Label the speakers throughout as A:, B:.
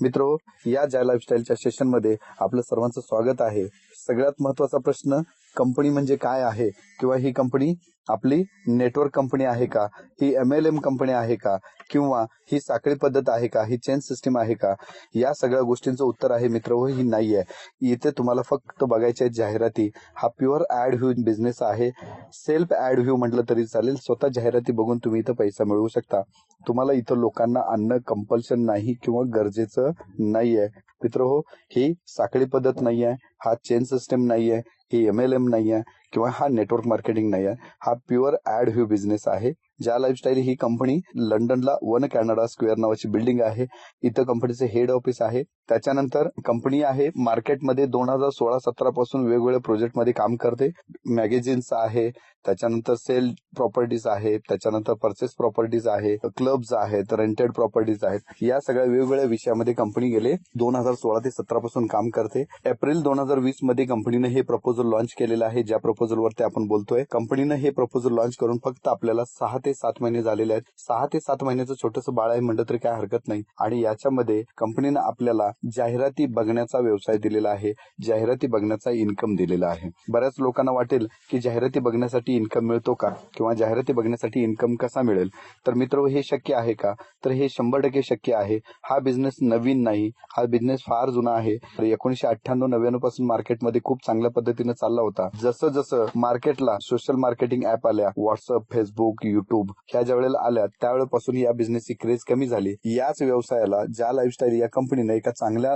A: मित्रो, या जय लाईफस्टाईलच्या सेशनमध्ये आपलं सर्वांचं स्वागत आहे. सगळ्यात महत्त्वाचा प्रश्न, कंपनी म्हणजे काय आहे? किंवा ही कंपनी आपली नेटवर्क कंपनी आहे का? ही MLM कंपनी आहे का? किंवा ही साखळी पद्धत आहे का? ही चेन सिस्टीम आहे का? या सगळ्या गोष्टींचं उत्तर आहे मित्र, ही नाही आहे. इथे तुम्हाला फक्त बघायच्या आहेत जाहिराती. हा प्युअर ॲड व्ह्यू बिझनेस आहे. सेल्फ ॲड व्ह्यू म्हटलं तरी चालेल. स्वतः जाहिराती बघून तुम्ही इथं पैसा मिळवू शकता. तुम्हाला इथं लोकांना आणणं कंपल्शन नाही किंवा गरजेचं नाही आहे. मित्रहो, ही साखळी पद्धत नाही आहे, हा चेन सिस्टम नाही आहे, ही MLM नाही आहे किंवा हा नेटवर्क मार्केटिंग नाही आहे. हा प्युअर ॲड व्ह्यू बिझनेस आहे. ज्या लाईफस्टाईल ही कंपनी लंडनला वन कॅनडा स्क्वेअर नावाची बिल्डिंग आहे. इथं कंपनीचे हेड ऑफिस आहे. त्याच्यानंतर कंपनी आहे मार्केटमध्ये 2016-17 पासून वेगवेगळ्या प्रोजेक्टमध्ये काम करते. मॅगझिन्स आहे, त्याच्यानंतर सेल प्रॉपर्टीज आहे, त्याच्यानंतर परचेस प्रॉपर्टीज आहे, क्लब्स आहेत, रेंटेड प्रॉपर्टीज आहेत. या सगळ्या वेगवेगळ्या विषयामध्ये कंपनी गेले 2016 ते 17 पासून काम करते. एप्रिल 2020 मध्ये कंपनीने हे प्रपोजल लॉन्च केलेलं आहे. ज्या प्रपोजलवरती आपण बोलतोय, कंपनीनं हे प्रपोजल लॉन्च करून फक्त आपल्याला 6 ते 7 महिने झालेले आहेत. 6 ते 7 महिन्याचं छोटंसं बाळ आहे म्हणलं तरी काय हरकत नाही. आणि याच्यामध्ये कंपनीनं आपल्याला जाहिराती बघण्याचा व्यवसाय दिलेला आहे, जाहिराती बघण्याचा इन्कम दिलेला आहे. बऱ्याच लोकांना वाटेल की जाहिराती बघण्यासाठी इन्कम मिळतो का किंवा जाहिराती बघण्यासाठी इन्कम कसा मिळेल? तर मित्र, हे शक्य आहे का? तर हे 100% शक्य आहे. हा बिझनेस नवीन नाही, हा बिझनेस फार जुना आहे. 1998-99 पासून मार्केटमध्ये खूप चांगल्या पद्धतीने चालला होता. जसं जसं मार्केटला सोशल मार्केटिंग ऍप आल्या, व्हॉट्सअप, फेसबुक, युट्यूब ह्या ज्या वेळेला आल्या त्यावेळेपासून या बिझनेसची क्रेज कमी झाली. याच व्यवसायाला ज्या लाईफस्टाईल या कंपनीने एका चांगल्या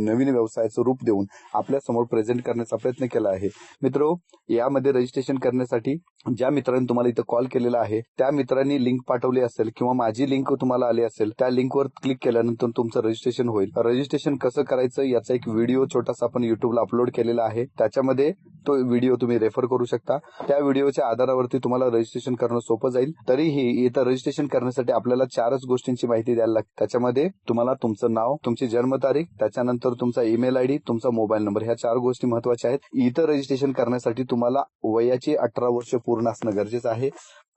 A: नवीन व्यवसायाचं रूप देऊन आपल्या समोर प्रेझेंट करण्याचा प्रयत्न केला आहे. मित्रो, यामध्ये रजिस्ट्रेशन करण्यासाठी ज्या मित्रांनी तुम्हाला इथं कॉल केलेला आहे त्या मित्रांनी लिंक पाठवली असेल किंवा माझी लिंक तुम्हाला आली असेल, त्या लिंकवर क्लिक केल्यानंतर तुमचं रजिस्ट्रेशन होईल. रजिस्ट्रेशन कसं करायचं याचा एक व्हिडिओ छोटासा आपण युट्यूबला अपलोड केलेला आहे. त्याच्यामध्ये तो व्हिडिओ तुम्ही रेफर करू शकता. त्या व्हिडिओच्या आधारावरती तुम्हाला रजिस्ट्रेशन करणं सोपं जाईल. तरीही इथं रजिस्ट्रेशन करण्यासाठी आपल्याला 4च गोष्टींची माहिती द्यायला लागते. त्याच्यामध्ये तुम्हाला तुमचं नाव, तुमची जन्मतारीख, त्याच्यानंतर तुमचा ईमेल ID, तुमचा मोबाईल नंबर, ह्या 4 गोष्टी महत्वाच्या आहेत. इथं रजिस्ट्रेशन करण्यासाठी तुम्हाला वयाची 18 वर्ष पूर्ण असणं गरजेचं आहे.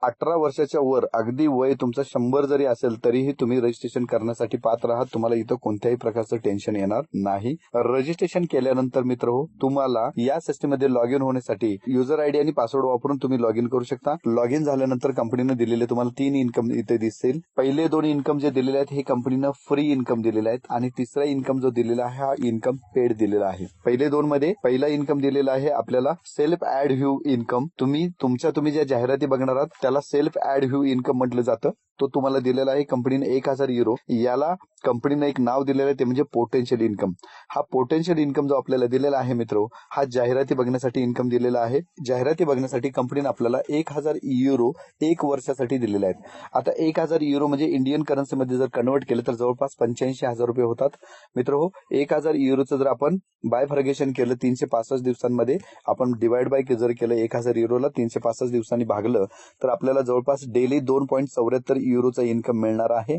A: 18 वर्षाच्या वर अगदी वय तुमचं 100 जरी असेल तरीही तुम्ही रजिस्ट्रेशन करण्यासाठी पात्र आहात. तुम्हाला इथं कोणत्याही प्रकारचं टेन्शन येणार नाही. रजिस्ट्रेशन केल्यानंतर मित्र हो, तुम्हाला या सिस्टममध्ये लॉग इन होण्यासाठी युजर ID आणि पासवर्ड वापरून तुम्ही लॉग इन करू शकता. लॉग इन झाल्यानंतर कंपनीने दिलेले तुम्हाला 3 इन्कम इथे दिसेल. पहिले 2 इन्कम जे दिलेले आहेत हे कंपनीनं फ्री इन्कम दिलेले आहेत आणि तिसरा इन्कम जो दिलेला आहे हा इन्कम पेड दिलेला आहे. पहिले 2 मध्ये पहिला इन्कम दिलेला आहे आपल्याला सेल्फ ऍड व्ह्यू इन्कम. तुम्ही ज्या जाहिराती बघणार आहात त्याला सेल्फ ऍड व्ह्यू इन्कम म्हटलं जातं. तो तुम्हाला दिलेला आहे कंपनीने 1000 युरो. याला कंपनीने एक नाव दिलेलं आहे, ते म्हणजे पोटेन्शियल इन्कम. हा पोटेन्शियल इन्कम जो आपल्याला दिलेला आहे मित्र, हा जाहिराती बघण्यासाठी इन्कम दिलेला आहे. जाहिराती बघण्यासाठी कंपनीने आपल्याला 1000 युरो 1 वर्षासाठी दिलेले आहेत. आता 1000 युरो म्हणजे इंडियन करन्सीमध्ये जर कन्वर्ट केलं तर जवळपास 85,000 रुपये होतात. मित्र हो, 1000 युरोचं जर आपण बाय फर्गेशन केलं 365 दिवसांमध्ये, आपण डिवाइड बाय जर केलं 1000 युरोला 365 दिवसांनी भागलं तर आपल्याला जवळपास डेली 2.74 युरोचा इन्कम मिळणार आहे.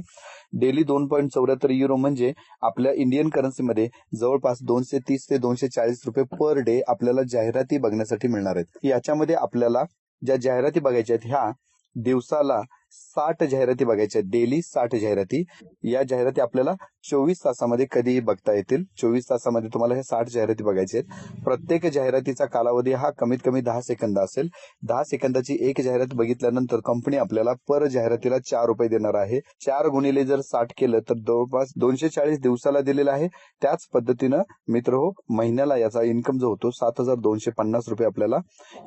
A: डेली 2.74 युरो म्हणजे आपल्या इंडियन करन्सीमध्ये जवळपास 230 ते 240 रुपये पर डे आपल्याला जाहिराती बघण्यासाठी मिळणार आहेत. याच्यामध्ये आपल्याला ज्या जाहिराती बघायच्या आहेत ह्या दिवसाला 60 जाहिराती बघायच्या आहेत. डेली 60 जाहिराती. या जाहिराती आपल्याला 24 तासामध्ये कधीही बघता येतील. 24 तासामध्ये तुम्हाला ह्या 60 जाहिराती बघायच्या आहेत. प्रत्येक जाहिरातीचा कालावधी हा कमीत कमी 10 सेकंद असेल. 10 सेकंदाची एक जाहिरात बघितल्यानंतर कंपनी आपल्याला पर जाहिरातीला 4 रुपये देणार आहे. 4 गुणिले जर 60 केलं तर जवळपास 240 दिवसाला दिलेला आहे. त्याच पद्धतीनं मित्र हो, महिन्याला याचा इन्कम जो होतो 7250 रुपये आपल्याला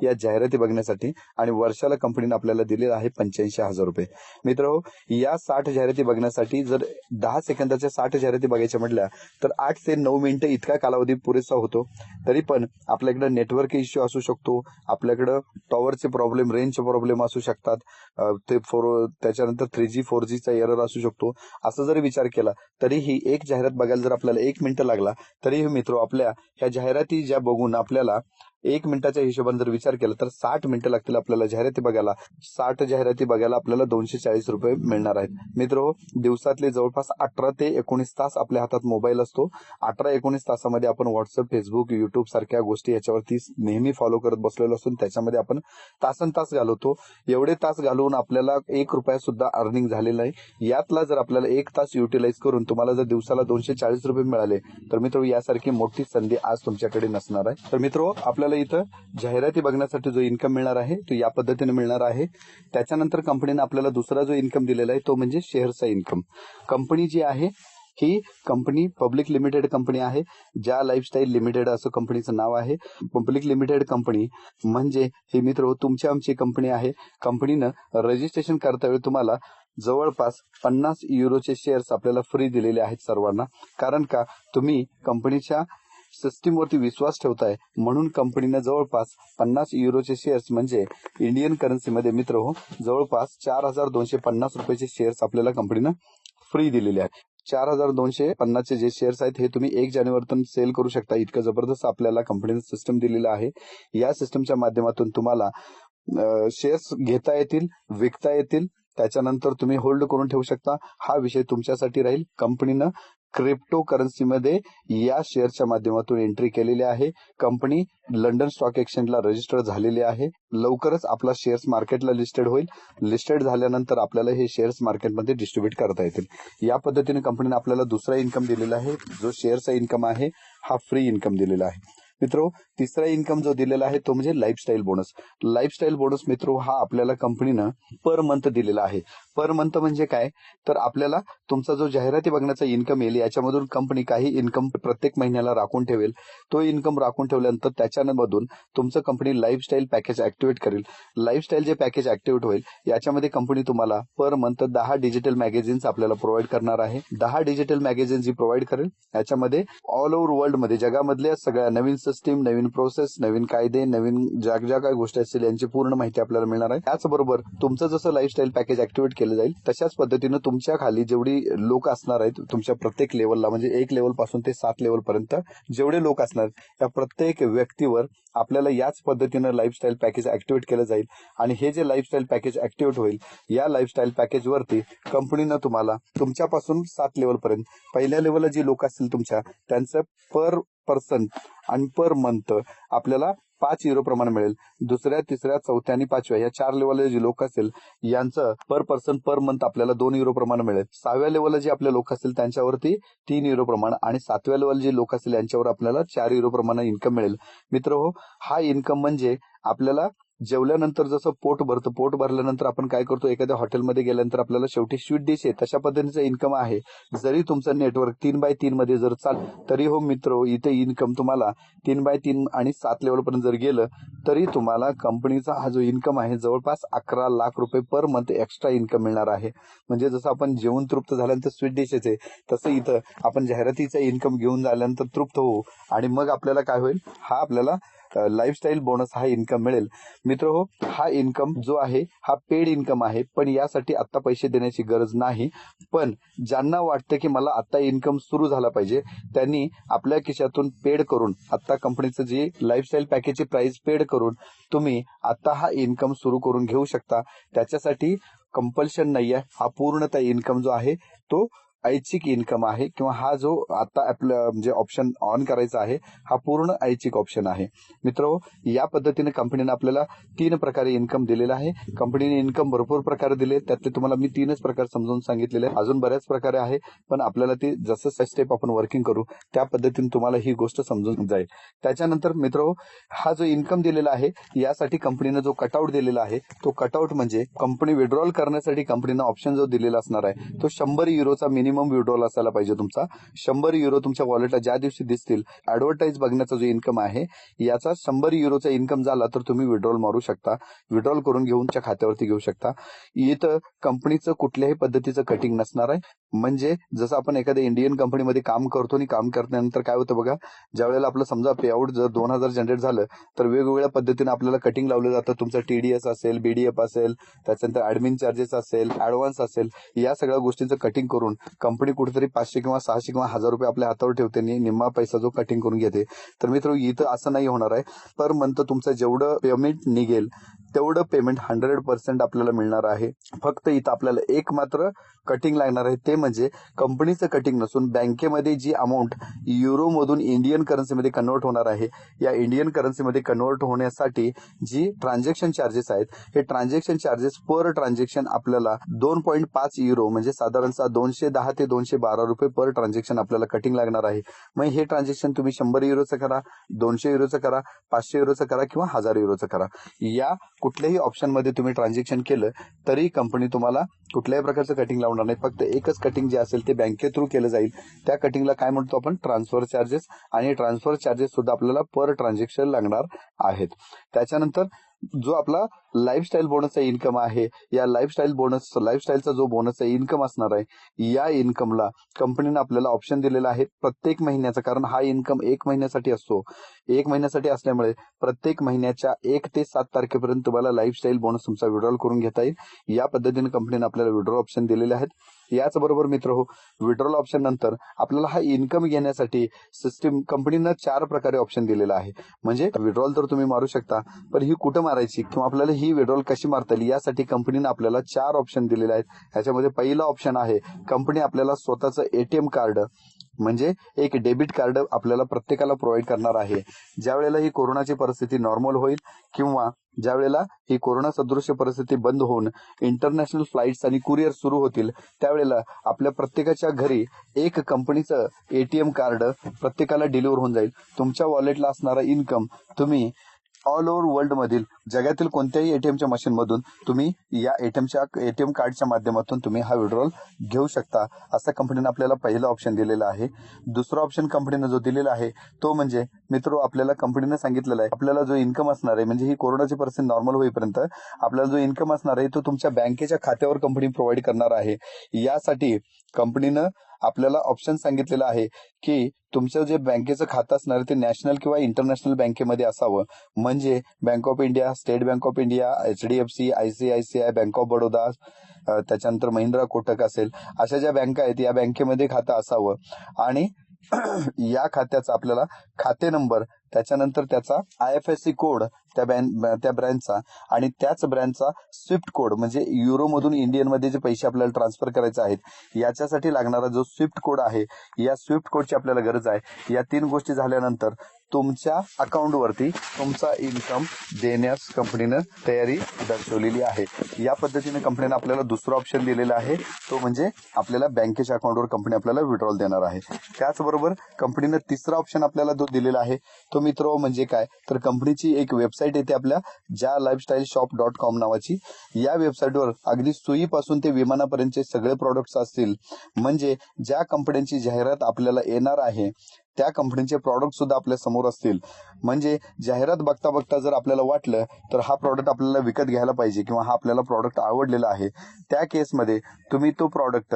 A: या जाहिराती बघण्यासाठी, आणि वर्षाला कंपनीने आपल्याला दिलेला आहे 85,000 रुपये. मित्र हो, या 60 जाहिराती बघण्यासाठी जर 10 सेकंदाच्या 60 जाहिराती बघायच्या म्हटल्या तर 8 ते 9 मिनिटं इतका कालावधी पुरेसा होतो. तरी पण आपल्याकडे नेटवर्क इश्यू असू शकतो, आपल्याकडं टॉवरचे प्रॉब्लेम, रेंजचे प्रॉब्लेम असू शकतात, त्याच्यानंतर 3G 4Gचा एरर असू शकतो. असं जरी विचार केला तरीही एक जाहिरात बघायला जर आपल्याला 1 मिनिट लागला तरीही मित्र आपल्या ह्या जाहिराती ज्या बघून आपल्याला 1 मिनिटाच्या हिशोबाने जर विचार केला तर 60 मिनिटं लागतील आपल्याला जाहिराती बघायला. 60 जाहिराती बघायला आपल्याला 240 रुपये मिळणार आहेत. मित्र, दिवसातले जवळपास 18 ते 19 तास आपल्या हातात मोबाईल असतो. 18-19 तासामध्ये आपण व्हॉट्सअप, फेसबुक, युट्यूब सारख्या गोष्टी याच्यावरती नेहमी फॉलो करत बसलेलो असून त्याच्यामध्ये आपण तासनतास घालवतो. एवढे तास घालवून आपल्याला 1 रुपया सुद्धा अर्निंग झालेला आहे. यातला जर आपल्याला 1 तास युटिलाइज करून तुम्हाला जर दिवसाला 240 रुपये मिळाले तर मित्र यासारखी मोठी संधी आज तुमच्याकडे नसणार आहे. तर मित्र, आपल्याला इथं जाहिराती बघण्यासाठी जो इन्कम मिळणार आहे तो या पद्धतीने मिळणार आहे. त्याच्यानंतर कंपनीने आपल्याला दुसरा जो इन्कम दिलेला आहे तो म्हणजे शेअरचा इन्कम. कंपनी जी आहे ही कंपनी पब्लिक लिमिटेड कंपनी आहे. ज्या लाईफस्टाईल लिमिटेड असं कंपनीचं नाव आहे. पब्लिक लिमिटेड कंपनी म्हणजे ही मित्र तुमची आमची कंपनी आहे. कंपनीनं रजिस्ट्रेशन करता वेळी तुम्हाला जवळपास 50 युरोचे शेअर्स आपल्याला फ्री दिलेले आहेत सर्वांना. कारण का तुम्ही कंपनीच्या सिस्टीमवरती विश्वास ठेवताय म्हणून कंपनीने जवळपास 50 युरोचे शेअर्स म्हणजे इंडियन करन्सीमध्ये मित्र जवळपास 4250 रुपयाचे शेअर्स आपल्याला कंपनीनं फ्री दिलेले आहेत. 4250 जे शेअर्स आहेत हे तुम्ही 1 जानेवारीतून सेल करू शकता. इतकं जबरदस्त आपल्याला कंपनीनं सिस्टम दिलेलं आहे. या सिस्टमच्या माध्यमातून तुम्हाला शेअर्स घेता येतील, विकता येतील, त्याच्यानंतर तुम्ही होल्ड करून ठेवू शकता. हा विषय तुमच्यासाठी राहील. कंपनीनं क्रिप्टो करन्सीमध्ये या शेअरच्या माध्यमातून एंट्री केलेली आहे. कंपनी लंडन स्टॉक एक्सचेंजला रजिस्टर झालेली आहे. लवकरच आपला शेअर्स मार्केटला लिस्टेड होईल. लिस्टेड झाल्यानंतर आपल्याला हे शेअर्स मार्केटमध्ये डिस्ट्रीब्यूट करता येतील. या पद्धतीने कंपनीने आपल्याला दुसरा इन्कम दिलेला आहे. जो शेअरचा इन्कम आहे हा फ्री इन्कम दिलेला आहे. मित्रो, तिसरा इन्कम जो दिलेला आहे तो म्हणजे लाईफस्टाईल बोनस. लाईफस्टाईल बोनस मित्रो हा आपल्याला कंपनीनं पर मंथ दिलेला आहे. पर मंथ म्हणजे काय, तर आपल्याला तुमचा जो जाहिराती बघण्याचा इन्कम येईल याच्यामधून कंपनी काही इन्कम प्रत्येक महिन्याला राखून ठेवेल. तो इन्कम राखून ठेवल्यानंतर त्याच्यामधून तुमचं कंपनी लाईफस्टाईल पॅकेज ऍक्टिव्हेट करेल. लाईफस्टाईल जे पॅकेज ऍक्टिव्हेट होईल याच्यामध्ये कंपनी तुम्हाला पर मंथ 10 डिजिटल मॅगझिन्स आपल्याला प्रोव्हाइड करणार आहे. 10 डिजिटल मॅगझिन्स जी प्रोव्हाइड करेल याच्यामध्ये ऑल ओव्हर वर्ल्ड मध्ये जगामधल्या सगळ्या नवीन सिस्टीम, नवीन प्रोसेस, नवीन कायदे, नवीन ज्या काय गोष्टी असतील यांची पूर्ण माहिती आपल्याला मिळणार आहे. त्याचबरोबर तुमचं जसं लाईफस्टाईल पॅकेज ऍक्टिव्हेट केलं जाईल तशाच पद्धतीनं तुमच्या खाली जेवढी लोक असणार आहेत तुमच्या प्रत्येक लेवलला म्हणजे 1 लेवल पासून ते 7 लेवल पर्यंत जेवढे लोक असणार त्या प्रत्येक व्यक्तीवर आपल्याला याच पद्धतीनं लाईफस्टाईल पॅकेज ऍक्टिव्हेट केलं जाईल. आणि हे जे लाईफस्टाईल पॅकेज ऍक्टिव्हेट होईल या लाईफस्टाईल पॅकेज वरती कंपनीनं तुम्हाला तुमच्यापासून 7 लेवल पर्यंत पहिल्या लेवलला जी लोक असतील तुमच्या त्यांचं पर पर्सन आणि पर मंथ आपल्याला 5 युरो प्रमाणे मिळेल. दुसऱ्या, तिसऱ्या, चौथ्या आणि 5व्या या 4 लेवलला जे लोक असतील यांचं पर पर्सन पर मंथ आपल्याला 2 युरो प्रमाणे मिळेल. 6व्या लेवलला जे आपले लोक असतील त्यांच्यावरती 3 युरो प्रमाणे आणि 7व्या लेवल जे लोक असतील यांच्यावर आपल्याला 4 युरो प्रमाणे इन्कम मिळेल. मित्र हो, हा इन्कम म्हणजे आपल्याला जेवल्यानंतर जसं पोट भरतं, पोट भरल्यानंतर आपण काय करतो, एखाद्या हॉटेलमध्ये गेल्यानंतर आपल्याला शेवटी स्वीट डिश आहे तशा पद्धतीचं इन्कम आहे. जरी तुमचं नेटवर्क 3x3 मध्ये जर तरी हो मित्र, इथे इन्कम तुम्हाला 3x3 आणि 7 लेवल पर्यंत जर गेलं तरी तुम्हाला कंपनीचा हा जो इन्कम आहे जवळपास 11 लाख रुपये पर मंथ एक्स्ट्रा इन्कम मिळणार आहे. म्हणजे जसं आपण जेवून तृप्त झाल्यानंतर स्वीट डिशेस आहे तसं इथं आपण जाहिरातीचा इन्कम घेऊन झाल्यानंतर तृप्त होऊ आणि मग आपल्याला काय होईल, हा आपल्याला लाईफस्टाईल बोनस हा इन्कम मिळेल. मित्र हो, हा इन्कम जो आहे हा पेड इन्कम आहे, पण यासाठी आता पैसे देण्याची गरज नाही. पण ज्यांना वाटतं की मला आता इन्कम सुरू झाला पाहिजे त्यांनी आपल्या खिशातून पेड करून आता कंपनीचं जी लाईफस्टाईल पॅकेजची प्राइस पेड करून तुम्ही आता हा इन्कम सुरू करून घेऊ शकता. त्याच्यासाठी कंपल्शन नाही आहे. हा पूर्णतः इन्कम जो आहे तो ऐच्छिक इन्कम आहे किंवा हा जो आता आपलं म्हणजे ऑप्शन ऑन करायचा आहे हा पूर्ण ऐच्छिक ऑप्शन आहे. मित्र, या पद्धतीने कंपनीने आपल्याला 3 प्रकारे इन्कम दिलेला आहे. कंपनीने इन्कम भरपूर प्रकारे दिले, त्यातले तुम्हाला मी 3च प्रकार समजून सांगितलेले. अजून बऱ्याच प्रकारे आहे, पण आपल्याला ते जसं स्टेप आपण वर्किंग करू त्या पद्धतीने तुम्हाला ही गोष्ट समजून जाईल. त्याच्यानंतर मित्र, हा जो इन्कम दिलेला आहे यासाठी कंपनीने जो कटआउट दिलेला आहे तो कटआउट म्हणजे कंपनी विड्रॉल करण्यासाठी कंपनीने ऑप्शन जो दिलेला असणार आहे तो 100 युरोचा मिनिमम विड्रॉल असायला पाहिजे तुमचा. 100 युरो तुमच्या वॉलेटला ज्या दिवशी दिसतील ऍडव्हर्टाईज बघण्याचा जो इन्कम आहे याचा 100 युरोचा इन्कम झाला तर तुम्ही विड्रॉल मारू शकता, विड्रॉल करून घेऊन खात्यावरती घेऊ शकता. इथं कंपनीचं कुठल्याही पद्धतीचं कटिंग नसणार आहे. म्हणजे जसं आपण एखाद्या इंडियन कंपनीमध्ये काम करतो आणि काम करण्यानंतर काय होतं बघा, ज्या वेळेला आपलं समजा पेआउट जर 2,000 जनरेट झालं तर वेगवेगळ्या पद्धतीने आपल्याला कटिंग लावलं जातं. तुमचं TDS असेल, BDF असेल, त्याच्यानंतर ऍडमिन चार्जेस असेल, ऍडव्हान्स असेल, या सगळ्या गोष्टींचं कटिंग करून कंपनी कुठेतरी 500 किंवा 600 किंवा 1,000 रुपये आपल्या हातावर ठेवते आणि निम्मा पैसा जो कटिंग करून घेते. तर मित्र इथं असं नाही होणार आहे. पर मंथ तुमचं जेवढं पेमेंट निघेल तेवढं पेमेंट 100% आपल्याला मिळणार आहे. फक्त इथं आपल्याला एक मात्र कटिंग लागणार आहे, ते म्हणजे कंपनीचं कटिंग नसून बँकेमध्ये जी अमाऊंट युरोमधून इंडियन करन्सीमध्ये कन्वर्ट होणार आहे, या इंडियन करन्सीमध्ये कन्वर्ट होण्यासाठी जी ट्रान्झॅक्शन चार्जेस आहेत, हे ट्रान्झॅक्शन चार्जेस पर ट्रान्झॅक्शन आपल्याला 2.5 युरो म्हणजे साधारणतः 210 ते 212 रुपये पर ट्रान्झॅक्शन आपल्याला कटिंग लागणार आहे. मग हे ट्रान्झॅक्शन तुम्ही 100 युरोचं करा, 200 युरोचं करा, 500 युरोचं करा किंवा 1,000 युरोचं करा. या कुठल्याही ऑप्शनमध्ये तुम्ही ट्रान्झॅक्शन केलं तरी कंपनी तुम्हाला कुठल्याही प्रकारचं कटिंग लावणार नाही. फक्त एकच कटिंग जे असेल ते बँके थ्रू केलं जाईल. त्या कटिंगला काय म्हणतो आपण, ट्रान्सफर चार्जेस. आणि ट्रान्सफर चार्जेस सुद्धा आपल्याला पर ट्रान्झॅक्शन लागणार आहेत. त्याच्यानंतर जो आपला लाईफस्टाईल बोनसचा इन्कम आहे, या लाईफस्टाईलचा जो बोनसचा इन्कम असणार आहे, या इन्कमला कंपनीने आपल्याला ऑप्शन दिलेला आहे प्रत्येक महिन्याचा. कारण हा इन्कम 1 महिन्यासाठी असतो. 1 महिन्यासाठी असल्यामुळे प्रत्येक महिन्याच्या 1 ते 7 तारखेपर्यंत तुम्हाला लाईफस्टाईल बोनस तुमचा विड्रॉल करून घेता येईल. या पद्धतीने कंपनीने आपल्याला विड्रॉल ऑप्शन दिलेले आहेत. याचबरोबर मित्र हो, विड्रॉल ऑप्शन नंतर आपल्याला हा इन्कम घेण्यासाठी सिस्टीम कंपनीनं 4 प्रकारे ऑप्शन दिलेला आहे. म्हणजे विड्रॉल तर तुम्ही मारू शकता, पण ही कुठं मारायची किंवा आपल्याला ही विड्रॉल कशी मारता येईल यासाठी कंपनीनं आपल्याला 4 ऑप्शन दिलेले आहेत. ह्याच्यामध्ये पहिला ऑप्शन आहे, कंपनी आपल्याला स्वतःचं ATM कार्ड म्हणजे एक डेबिट कार्ड आपल्याला प्रत्येकाला प्रोव्हाइड करणार आहे. ज्या वेळेला ही कोरोनाची परिस्थिती नॉर्मल होईल किंवा ज्या वेळेला ही कोरोना सदृश्य परिस्थिती बंद होऊन इंटरनॅशनल फ्लाईट्स आणि कुरिअर सुरू होतील, त्यावेळेला आपल्या प्रत्येकाच्या घरी एक कंपनीचं ATM कार्ड प्रत्येकाला डिलिव्हर होऊन जाईल. तुमच्या वॉलेटला असणारा इन्कम तुम्ही ऑल ओव्हर वर्ल्ड मधील जगातील कोणत्याही ATMच्या मशीन मधून तुम्ही या ATM कार्डच्या माध्यमातून तुम्ही हा विड्रॉल घेऊ शकता. असं कंपनीने आपल्याला पहिलं ऑप्शन दिलेलं आहे. दुसरा ऑप्शन कंपनीने जो दिलेला आहे तो म्हणजे मित्र, आपल्याला कंपनीने सांगितलेला आहे आपल्याला जो इन्कम असणार आहे, म्हणजे ही कोरोनाची परिस्थिती नॉर्मल होईपर्यंत आपल्याला जो इन्कम असणार आहे तो तुमच्या बँकेच्या खात्यावर कंपनी प्रोव्हाइड करणार आहे. यासाठी कंपनीनं आपल्याला ऑप्शन सांगितलेलं आहे की तुमचं जे बँकेचं खातं असणार आहे ते नॅशनल किंवा इंटरनॅशनल बँकेमध्ये असावं. म्हणजे bank of India, state bank of India, HDFC, ICICI, bank of Baroda, त्याच्यानंतर महिंद्रा कोटक असेल, अशा ज्या बँका आहेत या बँकेमध्ये खातं असावं. आणि या खात्याचा आपल्याला खाते नंबर, त्याच्यानंतर त्याचा IFSC कोड त्या ब्रँचचा आणि त्याच ब्रँचचा स्विफ्ट कोड, म्हणजे युरोमधून इंडियनमध्ये जे पैसे आपल्याला ट्रान्सफर करायचे आहेत याच्यासाठी लागणारा जो स्विफ्ट कोड आहे, या स्विफ्ट कोडची आपल्याला गरज आहे. या 3 गोष्टी झाल्यानंतर तुमच्या अकाउंटवरती तुमचा इन्कम देण्यास कंपनीनं तयारी दर्शवलेली आहे. या पद्धतीने कंपनीनं आपल्याला दुसरा ऑप्शन दिलेला आहे, तो म्हणजे आपल्याला बँकेच्या अकाउंटवर कंपनी आपल्याला विड्रॉल देणार आहे. त्याचबरोबर कंपनीनं तिसरा ऑप्शन आपल्याला जो दिलेला आहे तो मित्र म्हणजे काय, तर कंपनीची एक वेबसाईट येते आपल्या JALifestyleShop.com नावाची. या वेबसाईटवर अगदी सुईपासून ते विमानापर्यंतचे सगळे प्रोडक्ट्स असतील. म्हणजे ज्या कंपन्यांची जाहिरात आपल्याला येणार आहे त्या कंपनीचे प्रॉडक्ट सुद्धा आपल्या समोर असतील. म्हणजे जाहिरात बघता बघता जर आपल्याला वाटलं तर हा प्रॉडक्ट आपल्याला विकत घ्यायला पाहिजे किंवा हा आपल्याला प्रॉडक्ट आवडलेला आहे, त्या केसमध्ये तुम्ही तो प्रॉडक्ट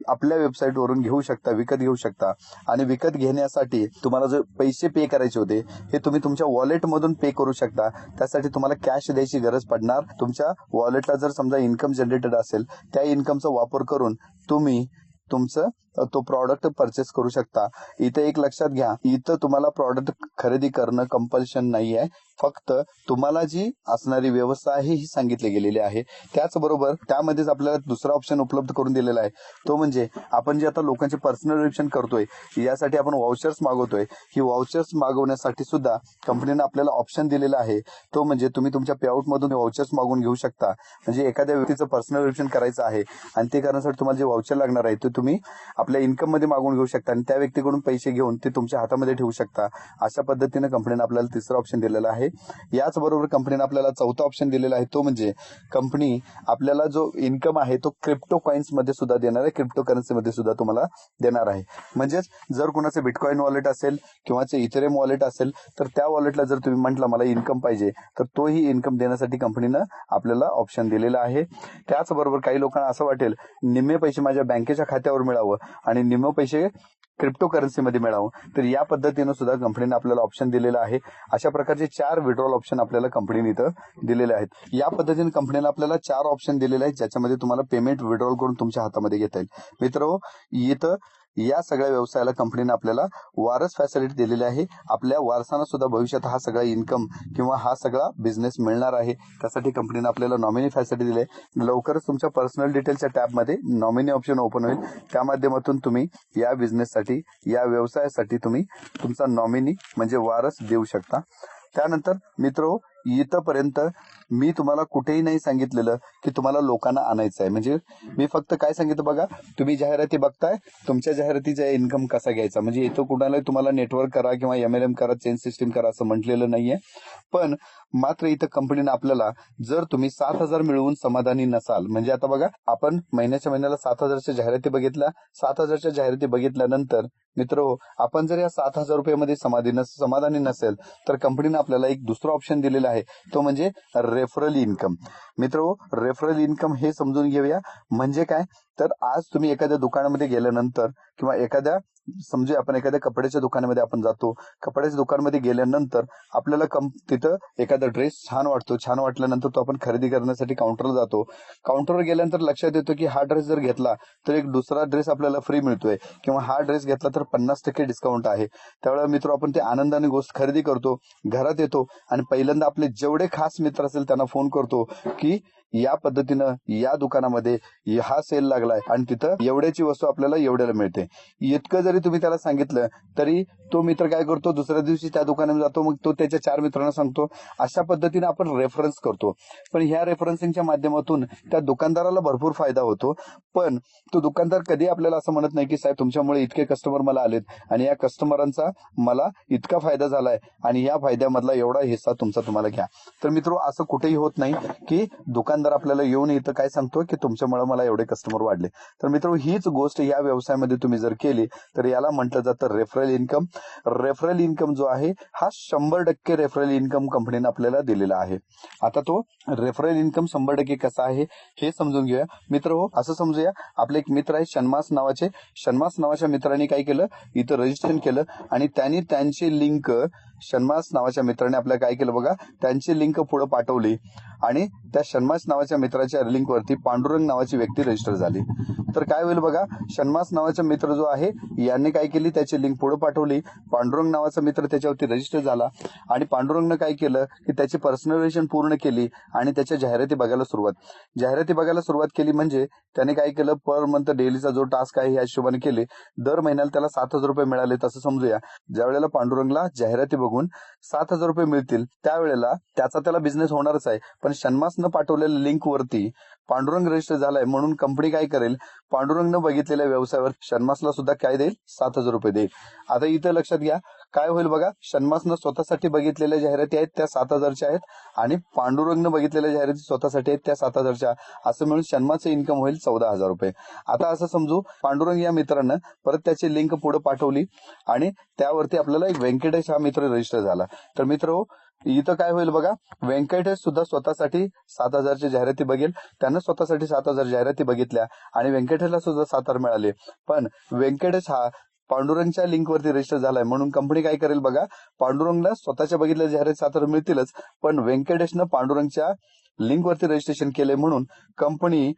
A: आपल्या वेबसाईटवरून घेऊ शकता, विकत घेऊ शकता. आणि विकत घेण्यासाठी तुम्हाला जे पैसे पे करायचे होते हे तुम्ही तुमच्या वॉलेटमधून पे करू शकता. त्यासाठी तुम्हाला कॅश द्यायची गरज पडणार. तुमच्या वॉलेटला जर समजा इन्कम जनरेटेड असेल, त्या इन्कमचा वापर करून तुम्ही तुमचं तो प्रॉडक्ट परचेस करू शकता. इथं एक लक्षात घ्या, इथं तुम्हाला प्रॉडक्ट खरेदी करणं कंपल्शन नाही आहे. फक्त तुम्हाला जी असणारी व्यवस्था आहे ही सांगितली गेलेली आहे. त्याचबरोबर त्यामध्येच आपल्याला दुसरा ऑप्शन उपलब्ध करून दिलेला आहे, तो म्हणजे आपण जे आता लोकांचे पर्सनल व्हेरिफिकेशन करतोय यासाठी आपण वाउचर्स मागवतोय. ही वाउचर्स मागवण्यासाठी सुद्धा कंपनीने आपल्याला ऑप्शन दिलेला आहे, तो म्हणजे तुम्ही तुमच्या पेआउट मधून वाउचर्स मागून घेऊ शकता. म्हणजे एखाद्या व्यक्तीचं पर्सनल व्हेरिफिकेशन करायचं आहे आणि ते करण्यासाठी तुम्हाला जे वाउचर लागणार आहे ते तुम्ही आपल्या इन्कम मध्ये मागून घेऊ शकता आणि त्या व्यक्तीकडून पैसे घेऊन ते तुमच्या हातामध्ये ठेवू शकता. अशा पद्धतीने कंपनीने आपल्याला तिसरा ऑप्शन दिलेला आहे. आहे. याचबरोबर कंपनीने आपल्याला चौथा ऑप्शन दिलेला आहे, तो म्हणजे कंपनी आपल्याला जो इन्कम आहे तो क्रिप्टो कॉइन्स मध्ये सुद्धा देणार आहे, क्रिप्टो करन्सी मध्ये सुद्धा तुम्हाला देणार आहे. म्हणजेच जर कुणाचे बिटकॉइन वॉलेट असेल किंवा इथेरियम वॉलेट असेल तर त्या वॉलेटला जर तुम्ही म्हटलं मला इन्कम पाहिजे तर तोही इन्कम देण्यासाठी कंपनीनं आपल्याला ऑप्शन दिलेला आहे. त्याचबरोबर काही लोकांना असं वाटेल निम्मे पैसे माझ्या बँकेच्या खात्यावर मिळावं आणि निम्मे पैसे क्रिप्टो करन्सीमध्ये मिळावं, तर या पद्धतीनं सुद्धा कंपनीने आपल्याला ऑप्शन दिलेला आहे. अशा प्रकारचे 4 विड्रॉल ऑप्शन आपल्याला कंपनीने इथं दिलेले आहेत. या पद्धतीने कंपनीने आपल्याला 4 ऑप्शन दिलेले आहेत ज्याच्यामध्ये तुम्हाला पेमेंट विड्रॉल करून तुमच्या हातामध्ये घेता येईल. मित्र, इथं या सगळ्या व्यवसायाला कंपनीने आपल्याला वारस फॅसिलिटी दिलेली आहे. आपल्या वारसांना सुद्धा भविष्यात हा सगळा इन्कम किंवा हा सगळा बिझनेस मिळणार आहे. त्यासाठी कंपनीने आपल्याला नॉमिनी फॅसिलिटी दिली आहे. लवकरच तुमच्या पर्सनल डिटेलच्या टॅबमध्ये नॉमिनी ऑप्शन ओपन होईल. त्या माध्यमातून तुम्ही या बिझनेससाठी, या व्यवसायासाठी तुम्ही तुमचा नॉमिनी म्हणजे वारस देऊ शकता. त्यानंतर मित्र, इथपर्यंत मी तुम्हाला कुठेही नाही सांगितलेलं की तुम्हाला लोकांना आणायचं आहे. म्हणजे मी फक्त काय सांगितलं बघा, तुम्ही जाहिराती बघताय, तुमच्या जाहिरातीचा इन्कम कसा घ्यायचा. म्हणजे इथं कुणाला तुम्हाला नेटवर्क करा किंवा MLM करा, चेन सिस्टीम करा असं म्हटलेलं नाहीये. पण मात्र इथं कंपनीने आपल्याला, जर तुम्ही 7,000 मिळवून समाधानी नसाल, म्हणजे आता बघा आपण महिन्याच्या महिन्याला 7,000च्या जाहिराती बघितल्या, 7,000च्या जाहिराती बघितल्यानंतर मित्र, आपण जर या 7,000 रुपयामध्ये समाधानी नसेल तर कंपनीने आपल्याला एक दुसरा ऑप्शन दिलेला आहे, तो म्हणजे रेफरल इन्कम. मित्र, रेफरल इन्कम हे समजून घेऊया. म्हणजे काय, तर आज तुम्ही एखाद्या दुकानामध्ये गेल्यानंतर किंवा समजूया आपण एखाद्या कपड्याच्या दुकानामध्ये आपण जातो, कपड्याच्या दुकानामध्ये गेल्यानंतर आपल्याला तिथं एखादा ड्रेस छान वाटतो, छान वाटल्यानंतर तो आपण खरेदी करण्यासाठी काउंटरला जातो. काउंटरवर गेल्यानंतर लक्षात येतो की हा ड्रेस जर घेतला तर एक दुसरा ड्रेस आपल्याला फ्री मिळतोय किंवा हा ड्रेस घेतला तर 50% डिस्काउंट आहे. त्यावेळेला मित्र आपण ते आनंदाने गोष्ट खरेदी करतो, घरात येतो आणि पहिल्यांदा आपले जेवढे खास मित्र असेल त्यांना फोन करतो की या पद्धतीनं या दुकानामध्ये हा सेल लागलाय आणि तिथं एवढ्याची वस्तू आपल्याला एवढ्याला मिळते. इतकं जरी तुम्ही त्याला सांगितलं तरी तो मित्र काय करतो, दुसऱ्या दिवशी त्या दुकानात जातो, मग तो त्याच्या 4 मित्रांना सांगतो. अशा पद्धतीने आपण रेफरन्स करतो. पण ह्या रेफरन्सिंगच्या माध्यमातून त्या दुकानदाराला भरपूर फायदा होतो. पण तो दुकानदार कधी आपल्याला असं म्हणत नाही की साहेब तुमच्यामुळे इतके कस्टमर मला आलेत आणि या कस्टमरांचा मला इतका फायदा झालाय आणि या फायद्यामधला एवढा हिस्सा तुम्हाला घ्या. तर मित्र, असं कुठेही होत नाही की दुकानदार आपल्याला येऊन इथं काय सांगतो की तुमच्यामुळे मला एवढे कस्टमर वाढले. तर मित्र, हीच गोष्ट या व्यवसायामध्ये तुम्ही जर केली तर याला म्हटलं जातं रेफरल इन्कम. रेफरल इन्कम जो आहे हा 100% रेफरल इन्कम कंपनीने आपल्याला दिलेला आहे. आता तो रेफरल इन्कम 100% कसा आहे हे समजून घेऊया. मित्र हो, असं समजूया आपले एक मित्र आहे शन्मास नावाच्या मित्रांनी काय केलं, इथं रजिस्ट्रेशन केलं आणि त्यांनी त्यांची लिंक, शन्मास नावाच्या मित्राने आपल्याला काय केलं बघा, त्यांची लिंक पुढे पाठवली आणि त्या शन्मास नावाच्या मित्राच्या लिंक वरती पांडुरंग नावाची व्यक्ती रजिस्टर झाली. तर काय होईल बघा, शन्मास नावाचा मित्र जो आहे यांनी काय केली, त्याची लिंक पुढे पाठवली, पांडुरंग नावाचा मित्र त्याच्यावरती रजिस्टर झाला आणि पांडुरंगनं काय केलं की त्याची पर्सनलायझेशन पूर्ण केली आणि त्याच्या जाहिराती बघायला सुरुवात केली. म्हणजे त्याने काय केलं, पर मंथ डेलीचा जो टास्क आहे ह्या हिशोबाने केले. दर महिन्याला त्याला 7,000 रुपये मिळाले. तसं समजूया ज्या वेळेला पांडुरंगला जाहिराती बघून 7,000 रुपये मिळतील त्यावेळेला त्याला बिझनेस होणारच आहे. पण शन्मासनं पाठवलेल्या लिंक वरती पांडुरंग रजिस्टर झालाय म्हणून कंपनी काय करेल, पांडुरंगनं बघितलेल्या व्यवसायावर शन्मासला सुद्धा काय देईल, 7,000 रुपये देईल. आता इथं लक्षात घ्या काय होईल बघा, शन्मासनं स्वतःसाठी बघितलेल्या जाहिराती आहेत त्या 7,000च्या आहेत आणि पांडुरंगनं बघितलेल्या जाहिराती स्वतःसाठी आहेत त्या 7,000च्या. असं मिळून शन्माचं इन्कम होईल 14,000 रुपये. आता असं समजू पांडुरंग या मित्रानं परत त्याची लिंक पुढे पाठवली आणि त्यावरती आपल्याला एक व्यंकटेश हा मित्र रजिस्टर झाला. तर मित्र इथं काय होईल बघा, व्यंकटेश सुद्धा स्वतःसाठी 7,000ची जाहिराती बघेल. त्यानं स्वतःसाठी 7,000 जाहिराती बघितल्या आणि व्यंकटेशला सुद्धा 7,000 मिळाले. पण व्यंकटेश हा पांडुरंगच्या लिंक वरती रजिस्टर झालाय म्हणून कंपनी काय करेल बघा, पांडुरंगला स्वतःच्या बघितल्या जाहिराती 7,000 मिळतीलच, पण व्यंकटेशनं पांडुरंगच्या लिंक वरती रजिस्ट्रेशन केले म्हणून कंपनी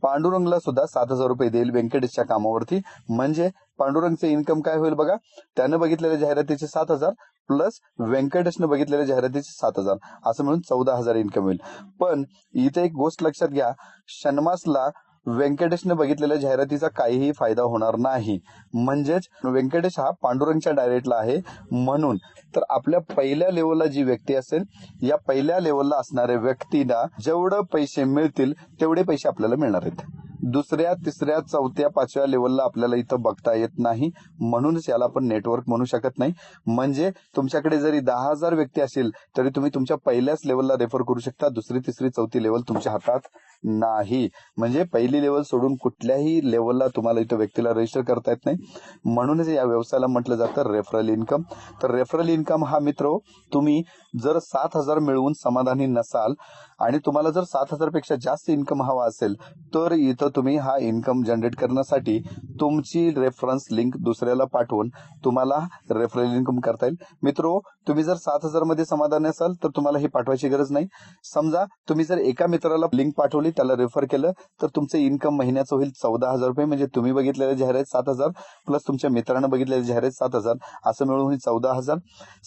A: पांडुरंगला सुद्धा 7,000 रुपये देईल व्यंकटेशच्या कामावरती. म्हणजे पांडुरंगचे इन्कम काय होईल बघा, त्यानं बघितलेल्या जाहिरातीचे 7,000 प्लस व्यंकटेशनं बघितलेल्या जाहिरातीचे 7,000 असं म्हणून 14,000 इन्कम होईल. पण इथे एक गोष्ट लक्षात घ्या, शन्मासला व्यंकटेशने बघितलेल्या जाहिरातीचा काहीही फायदा होणार नाही. म्हणजेच व्यंकटेश हा पांडुरंगच्या डायरेक्टला आहे. म्हणून तर आपल्या पहिल्या लेवलला जी व्यक्ती असेल, या पहिल्या लेवलला असणाऱ्या व्यक्तीला जेवढे पैसे मिळतील तेवढे पैसे आपल्याला मिळणार आहेत. दुसऱ्या, तिसऱ्या, चौथ्या, पाचव्या लेवलला आपल्याला इथं बघता येत नाही, म्हणूनच याला आपण नेटवर्क म्हणू शकत नाही. म्हणजे तुमच्याकडे जरी 10,000 व्यक्ती असेल तरी तुम्ही तुमच्या पहिल्याच लेवलला रेफर करू शकता, दुसरी, तिसरी, चौथी लेवल तुमच्या हातात नाही. म्हणजे पहिली लेवल सोडून कुठल्याही लेवलला तुम्हाला इथं व्यक्तीला रजिस्टर करता येत नाही, म्हणूनच या व्यवसायाला म्हटलं जातं रेफरल इन्कम. तर रेफरल इन्कम हा मित्र, तुम्ही जर 7,000 मिळवून समाधानी नसाल आणि तुम्हाला जर 7,000 पेक्षा जास्त इन्कम हवा असेल तर इथं तुम्ही हा इन्कम जनरेट करण्यासाठी तुमची रेफरन्स लिंक दुसऱ्याला पाठवून तुम्हाला रेफरल इन्कम करता येईल. मित्रो, तुम्ही जर 7,000 मध्ये समाधानी असाल तर तुम्हाला ही पाठवायची गरज नाही. समजा तुम्ही जर एका मित्राला लिंक पाठवली, त्याला रेफर केलं, तर तुमचं इन्कम महिन्याचं होईल 14,000 रुपये. म्हणजे तुम्ही बघितलेल्या जाहिरात 7,000 प्लस तुमच्या मित्रांना बघितलेल्या जाहिरात 7,000 असं मिळून होईल 14,000.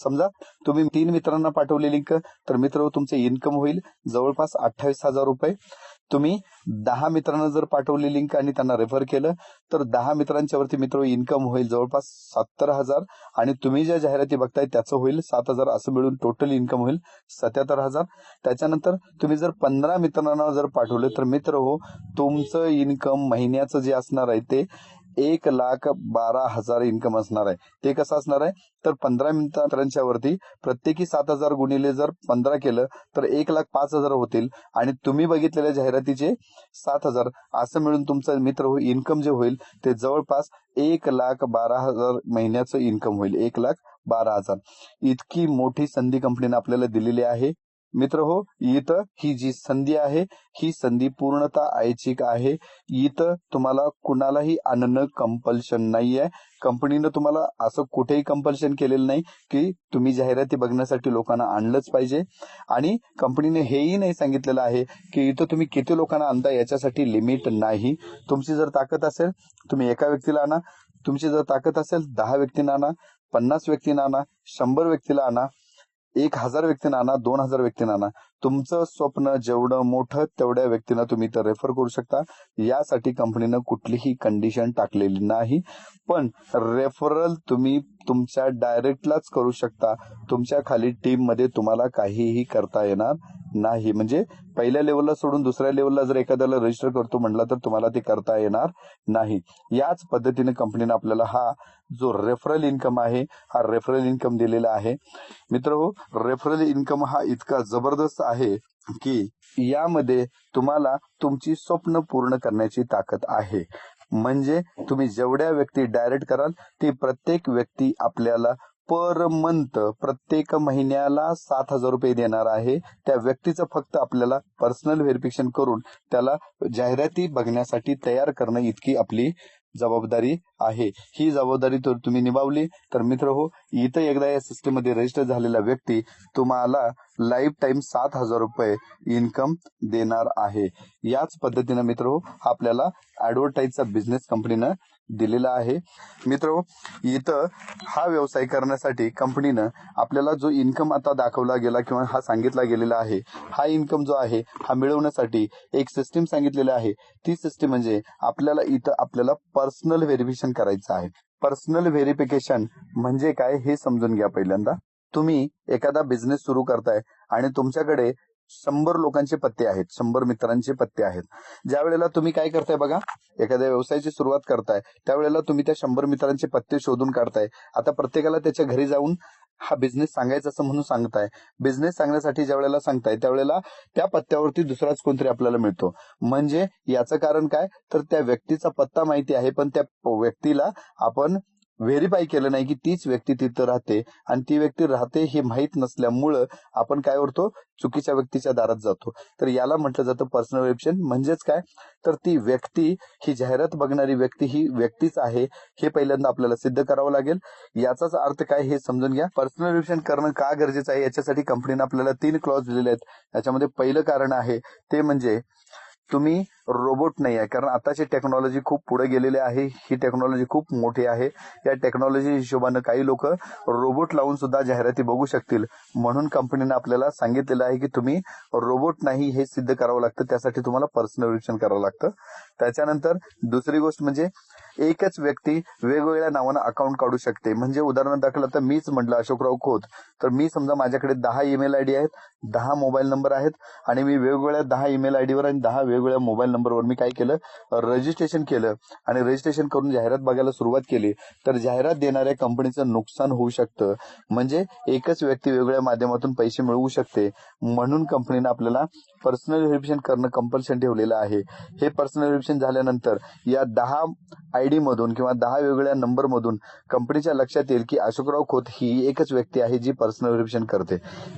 A: समजा तुम्ही 3 मित्रांना पाठवली लिंक, तर मित्र तुमचे इन्कम होईल जवळपास 28,000 रुपये. तुम्ही 10 मित्रांना जर पाठवली लिंक आणि त्यांना रेफर केलं तर 10 मित्रांच्या वरती मित्र इन्कम होईल जवळपास 70,000 आणि तुम्ही ज्या जाहिराती बघताय त्याचं होईल 7,000. असं मिळून टोटल इन्कम होईल 77,000. त्याच्यानंतर तुम्ही जर 15 मित्रांना जर पाठवले तर मित्र तुमचं इन्कम महिन्याचं जे असणार आहे ते 1,12,000 इन्कम असणार आहे. ते कसं असणार आहे, तर 15 मित्रांच्या वरती प्रत्येकी 7,000 गुणिले जर 15 केलं तर 1,05,000 होतील आणि तुम्ही बघितलेल्या जाहिरातीचे 7,000 असं मिळून तुमचं मित्र इन्कम जे होईल ते जवळपास 1,12,000 महिन्याचं इन्कम होईल. 1,12,000 इतकी मोठी संधी कंपनीने आपल्याला दिलेली आहे. मित्र इथं ही जी संधी आहे ही संधी पूर्णतः ऐच्छिक आहे. इथं तुम्हाला कुणालाही आणणं कंपल्शन नाहीये. कंपनीनं तुम्हाला असं कुठेही कंपल्शन केलेलं नाही की तुम्ही जाहिराती बघण्यासाठी लोकांना आणलंच पाहिजे. आणि कंपनीने हेही नाही सांगितलेलं आहे की इथं तुम्ही किती लोकांना आणता, याच्यासाठी लिमिट नाही. तुमची जर ताकद असेल तुम्ही एका व्यक्तीला आणा, तुमची जर ताकद असेल 10 व्यक्तींना आणा, 50 व्यक्तींना आणा, 100 व्यक्तीला आणा, 1,000 व्यक्तींना आणा, 2,000 व्यक्तींना आणा. तुमचं स्वप्न जेवढं मोठं तेवढ्या व्यक्तींना तुम्ही तर रेफर करू शकता. यासाठी कंपनीनं कुठलीही कंडिशन टाकलेली नाही. पण रेफरल तुम्ही तुमच्या डायरेक्टलाच करू शकता. तुमच्या खाली टीम मध्ये तुम्हाला काहीही करता येणार नाही. म्हणजे पहिल्या लेवलला सोडून दुसऱ्या लेवलला जर एखाद्याला रजिस्टर करतो म्हटलं तर तुम्हाला ते करता येणार नाही. याच पद्धतीने कंपनीने आपल्याला हा जो रेफरल इन्कम आहे हा रेफरल इन्कम दिलेला आहे. मित्र रेफरल इन्कम हा इतका जबरदस्त आहे की यामध्ये तुम्हाला तुमची स्वप्न पूर्ण करण्याची ताकद आहे. म्हणजे तुम्ही जेवढ्या व्यक्ती डायरेक्ट कराल ती प्रत्येक व्यक्ती आपल्याला पर मंथ प्रत्येक महिन्याला 7,000 रुपये देणार आहे. त्या व्यक्तीचं फक्त आपल्याला पर्सनल व्हेरिफिकेशन करून त्याला जाहिराती बघण्यासाठी तयार करणं इतकी आपली जबाबदारी आहे. ही जबाबदारी तर तुम्ही निभावली तर मित्र इथं एकदा या सिस्टम मध्ये रजिस्टर झालेला व्यक्ती तुम्हाला लाईफ टाईम 7,000 रुपये इन्कम देणार आहे. याच पद्धतीनं मित्र आपल्याला ऍडव्हर्टाईजचा बिझनेस कंपनीनं दिलेला आहे. मित्र इथं हा व्यवसाय करण्यासाठी कंपनीनं आपल्याला जो इन्कम आता दाखवला गेला किंवा हा सांगितला गेलेला आहे, हा इन्कम जो आहे हा मिळवण्यासाठी एक सिस्टीम सांगितलेली आहे. ती सिस्टीम म्हणजे आपल्याला पर्सनल व्हेरिफिकेशन करायचं आहे. पर्सनल व्हेरिफिकेशन म्हणजे काय हे समजून घ्या. पहिल्यांदा तुम्ही एखादा बिझनेस सुरू करताय आणि तुमच्याकडे 100 लोकांचे पत्ते आहेत, 100 मित्रांचे पत्ते आहेत. ज्या वेळेला तुम्ही काय करताय बघा, एखाद्या व्यवसायाची सुरुवात करताय त्यावेळेला तुम्ही त्या 100 मित्रांचे पत्ते शोधून काढताय. आता प्रत्येकाला त्याच्या घरी जाऊन हा बिझनेस सांगायचा असं म्हणून सांगताय. बिझनेस सांगण्यासाठी ज्या वेळेला सांगताय त्यावेळेला त्या पत्त्यावरती दुसराच कोणतरी आपल्याला मिळतो. म्हणजे याचं कारण काय, तर त्या व्यक्तीचा पत्ता माहिती आहे पण त्या व्यक्तीला आपण व्हेरीफाय केलं नाही की तीच व्यक्ती तिथं राहते आणि ती व्यक्ती राहते हे माहीत नसल्यामुळं आपण काय करतो, चुकीच्या व्यक्तीच्या दारात जातो. तर याला म्हटलं जातं पर्सनल व्हेरिफिकेशन. म्हणजेच काय, तर ती व्यक्ती, ही जाहिरात बघणारी व्यक्ती ही व्यक्तीच आहे हे पहिल्यांदा आपल्याला सिद्ध करावं लागेल. याचाच अर्थ काय हे समजून घ्या. पर्सनल व्हेरिफिकेशन करणं का गरजेचं आहे याच्यासाठी कंपनीने आपल्याला 3 क्लॉज दिलेले आहेत. याच्यामध्ये पहिलं कारण आहे ते म्हणजे तुम्ही रोबोट नाही आहे. कारण आताची टेक्नॉलॉजी खूप पुढे गेलेली आहे. ही टेक्नॉलॉजी खूप मोठी आहे. या टेक्नॉलॉजी हिशोबानं काही लोक रोबोट लावून सुद्धा जाहिराती बघू शकतील. म्हणून कंपनीने आपल्याला सांगितलेलं आहे की तुम्ही रोबोट नाही हे सिद्ध करावं लागतं. त्यासाठी तुम्हाला पर्सनल व्हेरिफिकेशन करावं लागतं. त्याच्यानंतर दुसरी गोष्ट म्हणजे एकच व्यक्ती वेगवेगळ्या नावानं अकाउंट काढू शकते. म्हणजे उदाहरण दाखल तर मीच म्हटलं अशोकराव खोत, तर मी समजा माझ्याकडे 10 ईमेल आयडी आहेत, 10 मोबाईल नंबर आहेत आणि मी वेगवेगळ्या 10 ईमेल आयडीवर आणि 10 वेगवेगळ्या मोबाईल नंबरवर मी काय केलं, रजिस्ट्रेशन केलं आणि रजिस्ट्रेशन करून जाहिरात बघायला सुरुवात केली, तर जाहिरात देणाऱ्या कंपनीचं नुकसान होऊ शकतं. म्हणजे एकच व्यक्ती वेगवेगळ्या माध्यमातून पैसे मिळवू शकते. म्हणून कंपनीनं आपल्याला पर्सनल व्हेरिफिकेशन करणं कंपल्शन ठेवलेलं आहे. हे पर्सनल व्हेरिफिकेशन झाल्यानंतर या 10 ID मधून किंवा 10 वेगवेगळ्या नंबर मधून कंपनीच्या लक्षात येईल की अशोकराव खोत ही एकच व्यक्ती आहे जी पर्सनल व्हेरिफिकेशन करते.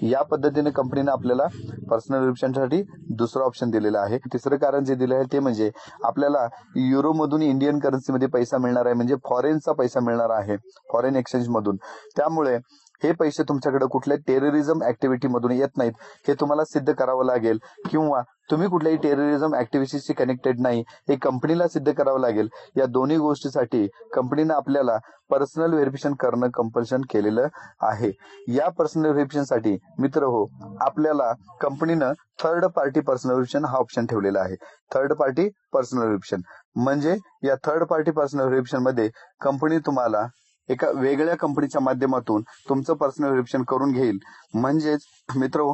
A: या पद्धतीने कंपनीनं आपल्याला पर्सनल व्हेरिफिकेशनसाठी दुसरा ऑप्शन दिलेला आहे. तिसरं कारण जे दिलं आहे ते म्हणजे आपल्याला युरोमधून इंडियन करन्सीमध्ये पैसा मिळणार आहे, म्हणजे फॉरेनचा पैसा मिळणार आहे, फॉरेन एक्सचेंज मधून. त्यामुळे हे पैसे तुमच्याकडे कुठल्या टेररिझम ऍक्टिव्हिटी मधून येत नाहीत हे तुम्हाला सिद्ध करावं लागेल, किंवा तुम्ही कुठल्याही टेररिझम ऍक्टिव्हिटीशी कनेक्टेड नाही हे कंपनीला सिद्ध करावं लागेल. या दोन्ही गोष्टीसाठी कंपनीनं आपल्याला पर्सनल व्हेरिफिकेशन करणं कंपल्शन केलेलं आहे. या पर्सनल व्हेरिफिकेशनसाठी मित्र हो, आपल्याला कंपनीनं थर्ड पार्टी पर्सनल व्हेरिफिकेशन हा ऑप्शन ठेवलेला आहे. थर्ड पार्टी पर्सनल व्हेरिफिकेशन म्हणजे या थर्ड पार्टी पर्सनल व्हेरिफिकेशन मध्ये कंपनी तुम्हाला एका वेगळ्या कंपनीच्या माध्यमातून तुमचं पर्सनल व्हेरिफिकेशन करून घेईल. म्हणजेच मित्र,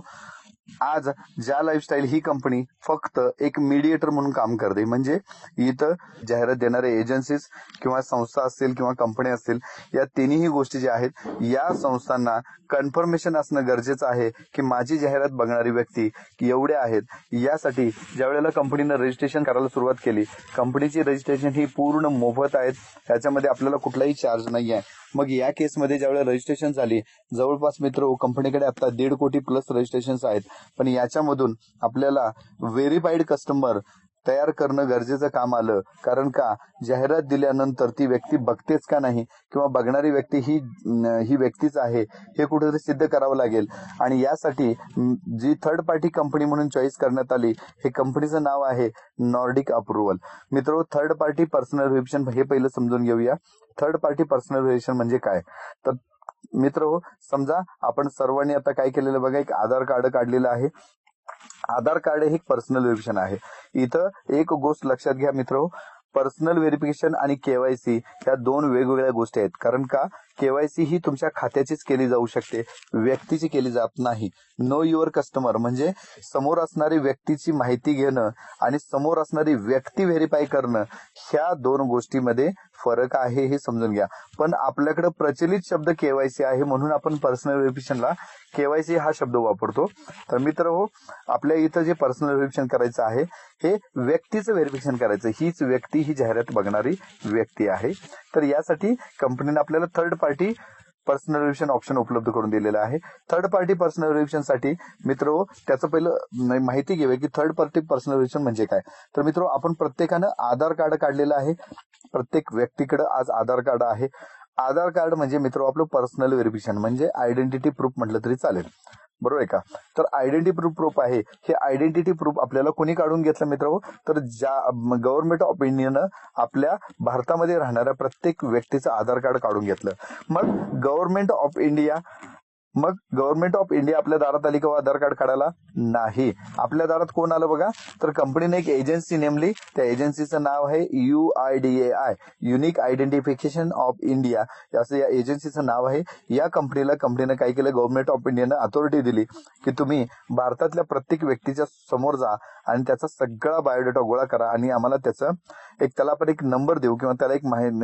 A: आज ज्या लाईफस्टाईल ही कंपनी फक्त एक मीडिएटर म्हणून काम करते. म्हणजे इथं जाहिरात देणारे एजन्सीज किंवा संस्था असतील किंवा कंपन्या असतील, या तिन्ही गोष्टी ज्या आहेत या संस्थांना कन्फर्मेशन असणं गरजेचं आहे की माझी जाहिरात बघणारी व्यक्ती एवढे आहेत. यासाठी ज्या वेळेला कंपनीनं रजिस्ट्रेशन करायला सुरुवात केली, कंपनीची रजिस्ट्रेशन ही पूर्ण मोफत आहेत, त्याच्यामध्ये आपल्याला कुठलाही चार्ज नाही आहे. मग या केसमध्ये ज्यावेळेला रजिस्ट्रेशन झाली, जवळपास मित्र कंपनीकडे आता 1.5 कोटी प्लस रजिस्ट्रेशन आहेत. पण याच्यामधून आपल्याला व्हेरीफाईड कस्टमर तयार करणं गरजेचं काम आलं. कारण का, जाहिरात दिल्यानंतर ती व्यक्ती बघतेच का नाही किंवा बघणारी व्यक्ती ही व्यक्तीच आहे हे कुठेतरी सिद्ध करावं लागेल. आणि यासाठी जी थर्ड पार्टी कंपनी म्हणून चॉईस करण्यात आली, हे कंपनीचं नाव आहे नॉर्डिक अप्रुव्हल. मित्र, थर्ड पार्टी पर्सनल व्हेरिफिकेशन हे पहिलं समजून घेऊया. थर्ड पार्टी पर्सनल व्हेरिफिकेशन म्हणजे काय? तर मित्र हो, समजा आपण सर्वांनी आता काय केलेलं बघा, एक आधार कार्ड काढलेलं आहे. आधार कार्ड हे एक पर्सनल व्हेरिफिकेशन आहे. इथं एक गोष्ट लक्षात घ्या मित्र, पर्सनल व्हेरिफिकेशन आणि केवायसी या दोन वेगवेगळ्या गोष्टी आहेत. कारण का, केवायसी ही तुमच्या खात्याचीच केली जाऊ शकते, व्यक्तीची केली जात नाही. नो युअर कस्टमर म्हणजे समोर असणारी व्यक्तीची माहिती घेणं आणि समोर असणारी व्यक्ती व्हेरीफाय करणं, ह्या दोन गोष्टीमध्ये फरक आहे हे समजून घ्या. पण आपल्याकडे प्रचलित शब्द केवायसी आहे म्हणून आपण पर्सनल व्हेरिफिकेशनला केवायसी हा शब्द वापरतो. तर मित्र हो, आपल्या इथं जे पर्सनल व्हेरिफिकेशन करायचं आहे हे व्यक्तीचं व्हेरिफिकेशन करायचं. हीच व्यक्ती ही जाहिरात बघणारी व्यक्ती आहे. तर यासाठी कंपनीने आपल्याला third party personal verification option उपलब्ध करून दिलेला आहे. थर्ड पार्टी पर्सनल व्हेरिफिकेशन साठी मित्र त्याचं पहिलं माहिती घेऊया की थर्ड पार्टी पर्सनल व्हेरिफिकेशन म्हणजे काय. तर मित्र, आपण प्रत्येकानं आधार कार्ड काढलेलं आहे. प्रत्येक व्यक्तीकडे आज आधार कार्ड आहे. आधार कार्ड म्हणजे मित्र आपलं पर्सनल व्हेरिफिकेशन म्हणजे आयडेंटिटी प्रूफ म्हटलं तरी चालेल, बरोबर आहे का. तर आयडेंटिटी प्रूफ आहे. हे आयडेंटिटी प्रूफ आपल्याला कोणी काढून घेतलं मित्र, तर ज्या गव्हर्नमेंट ऑफ इंडियानं आपल्या भारतामध्ये राहणाऱ्या प्रत्येक व्यक्तीचं आधार कार्ड काढून घेतलं. मग गव्हर्नमेंट ऑफ इंडिया आपल्या दारात आली का आधार कार्ड काढायला? नाही. आपल्या दारात कोण आलं बघा, तर कंपनीने एक एजन्सी नेमली. त्या एजन्सीचं नाव आहे UIDAI, unique identification of India, असं या एजन्सीचं नाव आहे. या कंपनीनं काय केलं, गव्हर्नमेंट ऑफ इंडियानं अथॉरिटी दिली की तुम्ही भारतातल्या प्रत्येक व्यक्तीच्या समोर जा आणि त्याचा सगळा बायोडेटा गोळा करा आणि आम्हाला त्याला आपण एक नंबर देऊ किंवा त्याला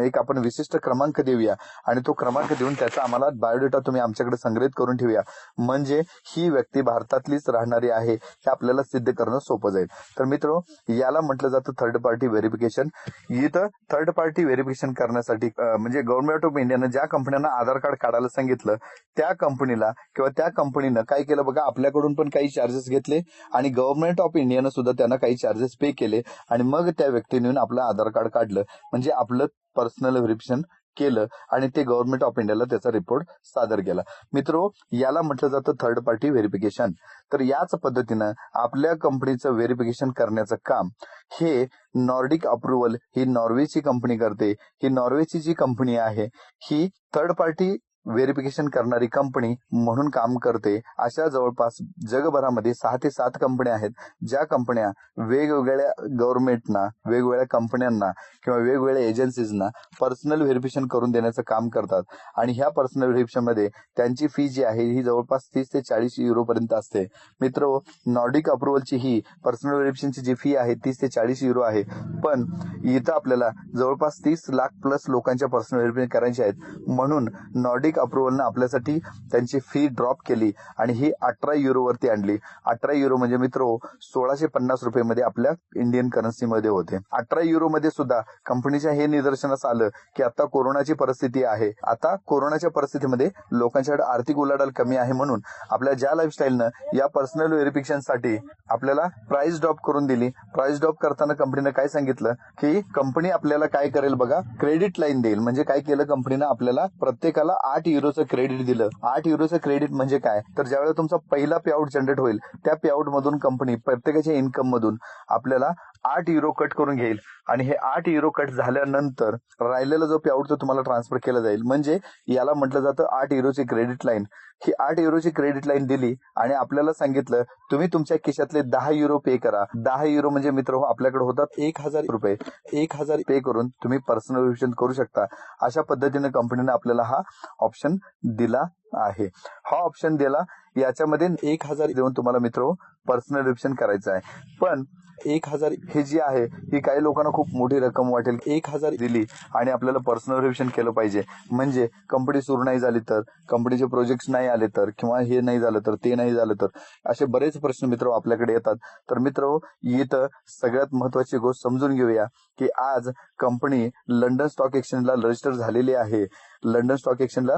A: एक आपण विशिष्ट क्रमांक देऊया आणि तो क्रमांक देऊन त्याचा आम्हाला बायोडेटा तुम्ही आमच्याकडे संग्रहित करून ठेवूया. म्हणजे ही व्यक्ती भारतातलीच राहणारी आहे हे आपल्याला सिद्ध करणं सोपं जाईल. तर मित्र, याला म्हटलं जातं थर्ड पार्टी व्हेरिफिकेशन. इथं थर्ड पार्टी व्हेरिफिकेशन करण्यासाठी म्हणजे गव्हर्नमेंट ऑफ इंडियानं ज्या कंपन्यांना आधार कार्ड काढायला सांगितलं त्या कंपनीला किंवा त्या कंपनीनं काय केलं बघा, आपल्याकडून पण काही चार्जेस घेतले आणि गव्हर्नमेंट ऑफ इंडियानं सुद्धा त्यांना काही चार्जेस पे केले आणि मग त्या व्यक्तीने आपलं आधार कार्ड काढलं. म्हणजे आपलं पर्सनल व्हेरिफिकेशन केलं आणि ते गव्हर्नमेंट ऑफ इंडियाला त्याचा रिपोर्ट सादर केला. मित्रो, याला म्हटलं जातं थर्ड पार्टी व्हेरिफिकेशन. तर याच पद्धतीनं आपल्या कंपनीचं व्हेरिफिकेशन करण्याचं काम हे नॉर्डिक अप्रुव्हल ही नॉर्वेची कंपनी करते. ही नॉर्वेची जी कंपनी आहे ही थर्ड पार्टी व्हेरिफिकेशन करणारी कंपनी म्हणून काम करते. अशा जवळपास जगभरामध्ये 6 ते 7 कंपन्या आहेत, ज्या कंपन्या वेगवेगळ्या गव्हर्नमेंटना, वेगवेगळ्या कंपन्यांना किंवा वेगवेगळ्या एजन्सीजना पर्सनल व्हेरिफिकेशन करून देण्याचं काम करतात. आणि ह्या पर्सनल व्हेरिफिकेशन मध्ये त्यांची फी जी आहे ही जवळपास 30 ते 40 युरो पर्यंत असते. मित्र, नॉर्डिक अप्रुव्हलची ही पर्सनल व्हेरिफिकेशनची जी फी आहे 30 ते 40 युरो आहे. पण इथं आपल्याला जवळपास 30 लाख प्लस लोकांच्या पर्सनल व्हेरिफिकेशन करायचे आहेत, म्हणून नॉर्डिक अप्रुव्हलनं आपल्यासाठी त्यांची फी ड्रॉप केली आणि ही 18 युरो वरती आणली. 18 युरो म्हणजे मित्र 1650 रुपये मध्ये आपल्या इंडियन करन्सीमध्ये होते. 18 युरो मध्ये सुद्धा कंपनीच्या हे निदर्शनास आलं की आता कोरोनाची परिस्थिती आहे. आता कोरोनाच्या परिस्थितीमध्ये लोकांच्याकडे आर्थिक उलाढाल कमी आहे, म्हणून आपल्या ज्या लाईफस्टाईलनं या पर्सनल व्हेरिफिकेशनसाठी आपल्याला प्राइस ड्रॉप करून दिली. प्राइस ड्रॉप करताना कंपनीनं काय सांगितलं की कंपनी आपल्याला काय करेल बघा, क्रेडिट लाईन देईल. म्हणजे काय केलं कंपनीनं, आपल्याला प्रत्येकाला 8 युरोचं क्रेडिट दिलं. 8 युरोचं क्रेडिट म्हणजे काय, तर ज्यावेळेला तुमचा पहिला पे आउट जनरेट होईल त्या पे आउट मधून कंपनी प्रत्येकाच्या इन्कम मधून आपल्याला 8 युरो कट करून घेईल आणि हे 8 युरो कट झाल्यानंतर राहिलेला जो पे आउट तो तुम्हाला ट्रान्सफर केला जाईल. म्हणजे याला म्हटलं जातं 8 युरोची क्रेडिट लाईन. ही 8 युरोची क्रेडिट लाईन दिली आणि आपल्याला सांगितलं तुम्ही तुमच्या खिशातले 10 युरो पे करा. 10 युरो म्हणजे मित्र आपल्याकडे होतात 1000 रुपये. 1000 पे करून तुम्ही पर्सनल व्हेरिफिकेशन करू शकता. अशा पद्धतीने कंपनीने आपल्याला हा ऑप्शन दिला आहे. हा ऑप्शन दिला, याच्यामध्ये 1000 देऊन तुम्हाला मित्र पर्सनल व्हेरिफिकेशन करायचं आहे. पण 1000 हे जी आहे ही काही लोकांना खूप मोठी रक्कम वाटेल. 1000 दिली आणि आपल्याला पर्सनल व्हेरिफिकेशन केलं पाहिजे, म्हणजे कंपनी सुरू नाही झाली तर, कंपनीचे प्रोजेक्ट नाही आले तर, किंवा हे नाही झालं तर, ते नाही झालं तर, असे बरेच प्रश्न मित्र आपल्याकडे येतात. तर मित्र, इथं सगळ्यात महत्वाची गोष्ट समजून घेऊया की आज कंपनी लंडन स्टॉक एक्सचेंजला रजिस्टर झालेली आहे. लंडन स्टॉक एक्सचेंजला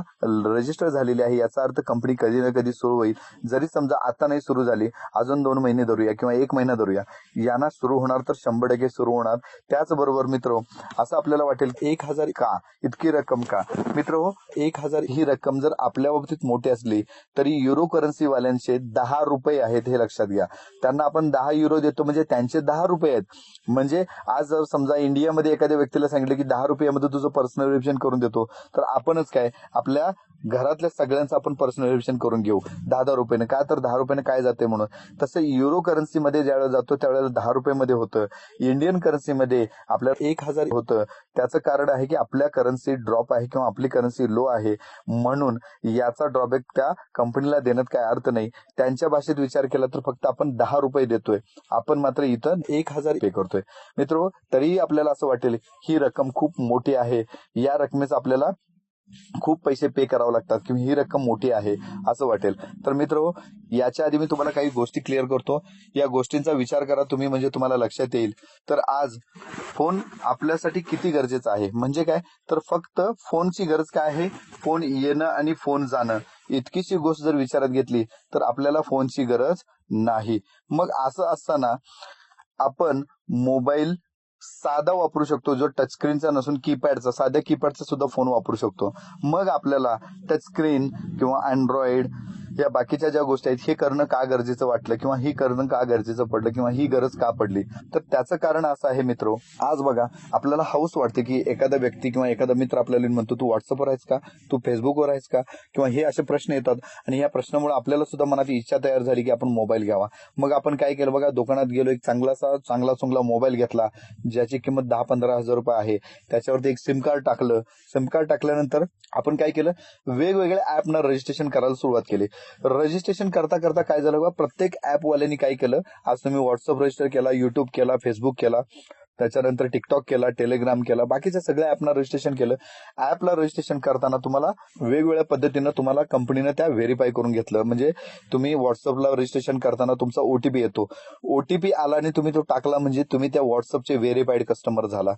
A: रजिस्टर झालेली आहे, याचा अर्थ कंपनी कधी ना कधी सुरू होईल. जरी समजा आता नाही सुरू झाली, अजून 2 महिने धरूया किंवा 1 महिना धरूया, यांना सुरू होणार तर 100% सुरू होणार. त्याचबरोबर मित्र, असं आपल्याला वाटेल 1000 का, इतकी रक्कम का? मित्र, 1000 ही रक्कम जर आपल्या बाबतीत मोठी असली तरी युरो करन्सी वाल्यांचे 10 रुपये आहेत, हे लक्षात घ्या. त्यांना आपण 10 युरो देतो म्हणजे त्यांचे 10 रुपये आहेत. म्हणजे आज जर समजा इंडियामध्ये एखाद्या व्यक्तीला सांगितलं की 10 रुपयामध्ये तुझं पर्सनल व्हेरिफिकेशन करून देतो, तर आपणच काय आपल्या घरातल्या सगळ्यांचं आपण पर्सनल व्हेरिफिकेशन करून घेऊ 10-10 रुपयाने. का तर 10 रुपयाने काय जाते म्हणून. तसं युरो करन्सीमध्ये ज्यावेळेला जातो त्यावेळेला 10 रुपयामध्ये होतं. इंडियन करन्सीमध्ये आपल्याला 1000 होतं. त्याचं कारण आहे की आपल्या करन्सी ड्रॉप आहे किंवा आपली करन्सी लो आहे, म्हणून याचा ड्रॉबॅक त्या कंपनीला देण्यात काय अर्थ नाही. त्यांच्या भाषेत विचार केला तर फक्त आपण 10 रुपये देतोय, आपण मात्र इथं 1000 पे करतोय. मित्र, तरीही आपल्याला असं वाटेल ही रक्कम खूप मोठी आहे, या रकमेचा आपल्याला खूप पैसे पे करावं लागतात किंवा ही रक्कम मोठी आहे असं वाटेल. तर मित्र, याच्या आधी मी तुम्हाला काही गोष्टी क्लिअर करतो. या गोष्टींचा विचार करा तुम्ही, म्हणजे तुम्हाला लक्षात येईल. तर आज फोन आपल्यासाठी किती गरजेचा आहे, म्हणजे काय, तर फक्त फोनची गरज काय आहे, फोन येणं आणि फोन जाणं, इतकीशी गोष्ट जर विचारात घेतली तर आपल्याला फोनची गरज नाही. मग असं असताना आपण मोबाईल साधा वापरू शकतो, जो टचस्क्रीनचा नसून कीपॅडचा, साध्या कीपॅडचा सुद्धा फोन वापरू शकतो. मग आपल्याला टचस्क्रीन किंवा अँड्रॉइड या बाकीच्या ज्या गोष्टी आहेत हे करणं का गरजेचं वाटलं, किंवा ही करणं का गरजेचं पडलं, किंवा ही गरज का पडली, तर त्याचं कारण असं आहे मित्र. आज बघा, आपल्याला हौस वाटते की एखादा व्यक्ती किंवा एखादा मित्र आपल्याला म्हणतो तू व्हॉट्सअपवर आहेस का, तू फेसबुकवर आहेस का, किंवा हे असे प्रश्न येतात. आणि या प्रश्नामुळे आपल्याला सुद्धा मनात इच्छा तयार झाली की आपण मोबाईल घ्यावा. मग आपण काय केलं बघा, दुकानात गेलो, एक चांगला चुंगला मोबाईल घेतला ज्याची किंमत 10-15 हजार रुपये आहे. त्याच्यावरती एक सिम कार्ड टाकलं. सिम कार्ड टाकल्यानंतर आपण काय केलं, वेगवेगळ्या ऍपना रजिस्ट्रेशन करायला सुरुवात केली. रजिस्ट्रेशन करता करता काय झालं बघा, प्रत्येक ऍपवाल्यांनी काय केलं, आज तुम्ही व्हॉट्सअप रजिस्टर केला, युट्यूब केला, फेसबुक केला, त्याच्यानंतर टिकटॉक केला, टेलिग्राम केला, बाकीच्या सगळ्या ऍपना रजिस्ट्रेशन केलं. ऍपला रजिस्ट्रेशन करताना तुम्हाला वेगवेगळ्या पद्धतीनं तुम्हाला कंपनीनं त्या व्हेरीफाय करून घेतलं. म्हणजे तुम्ही व्हॉट्सअपला रजिस्ट्रेशन करताना तुमचा ओटीपी येतो, ओटीपी आला आणि तुम्ही तो टाकला म्हणजे तुम्ही त्या व्हॉट्सअपचे व्हेरीफाईड कस्टमर झाला.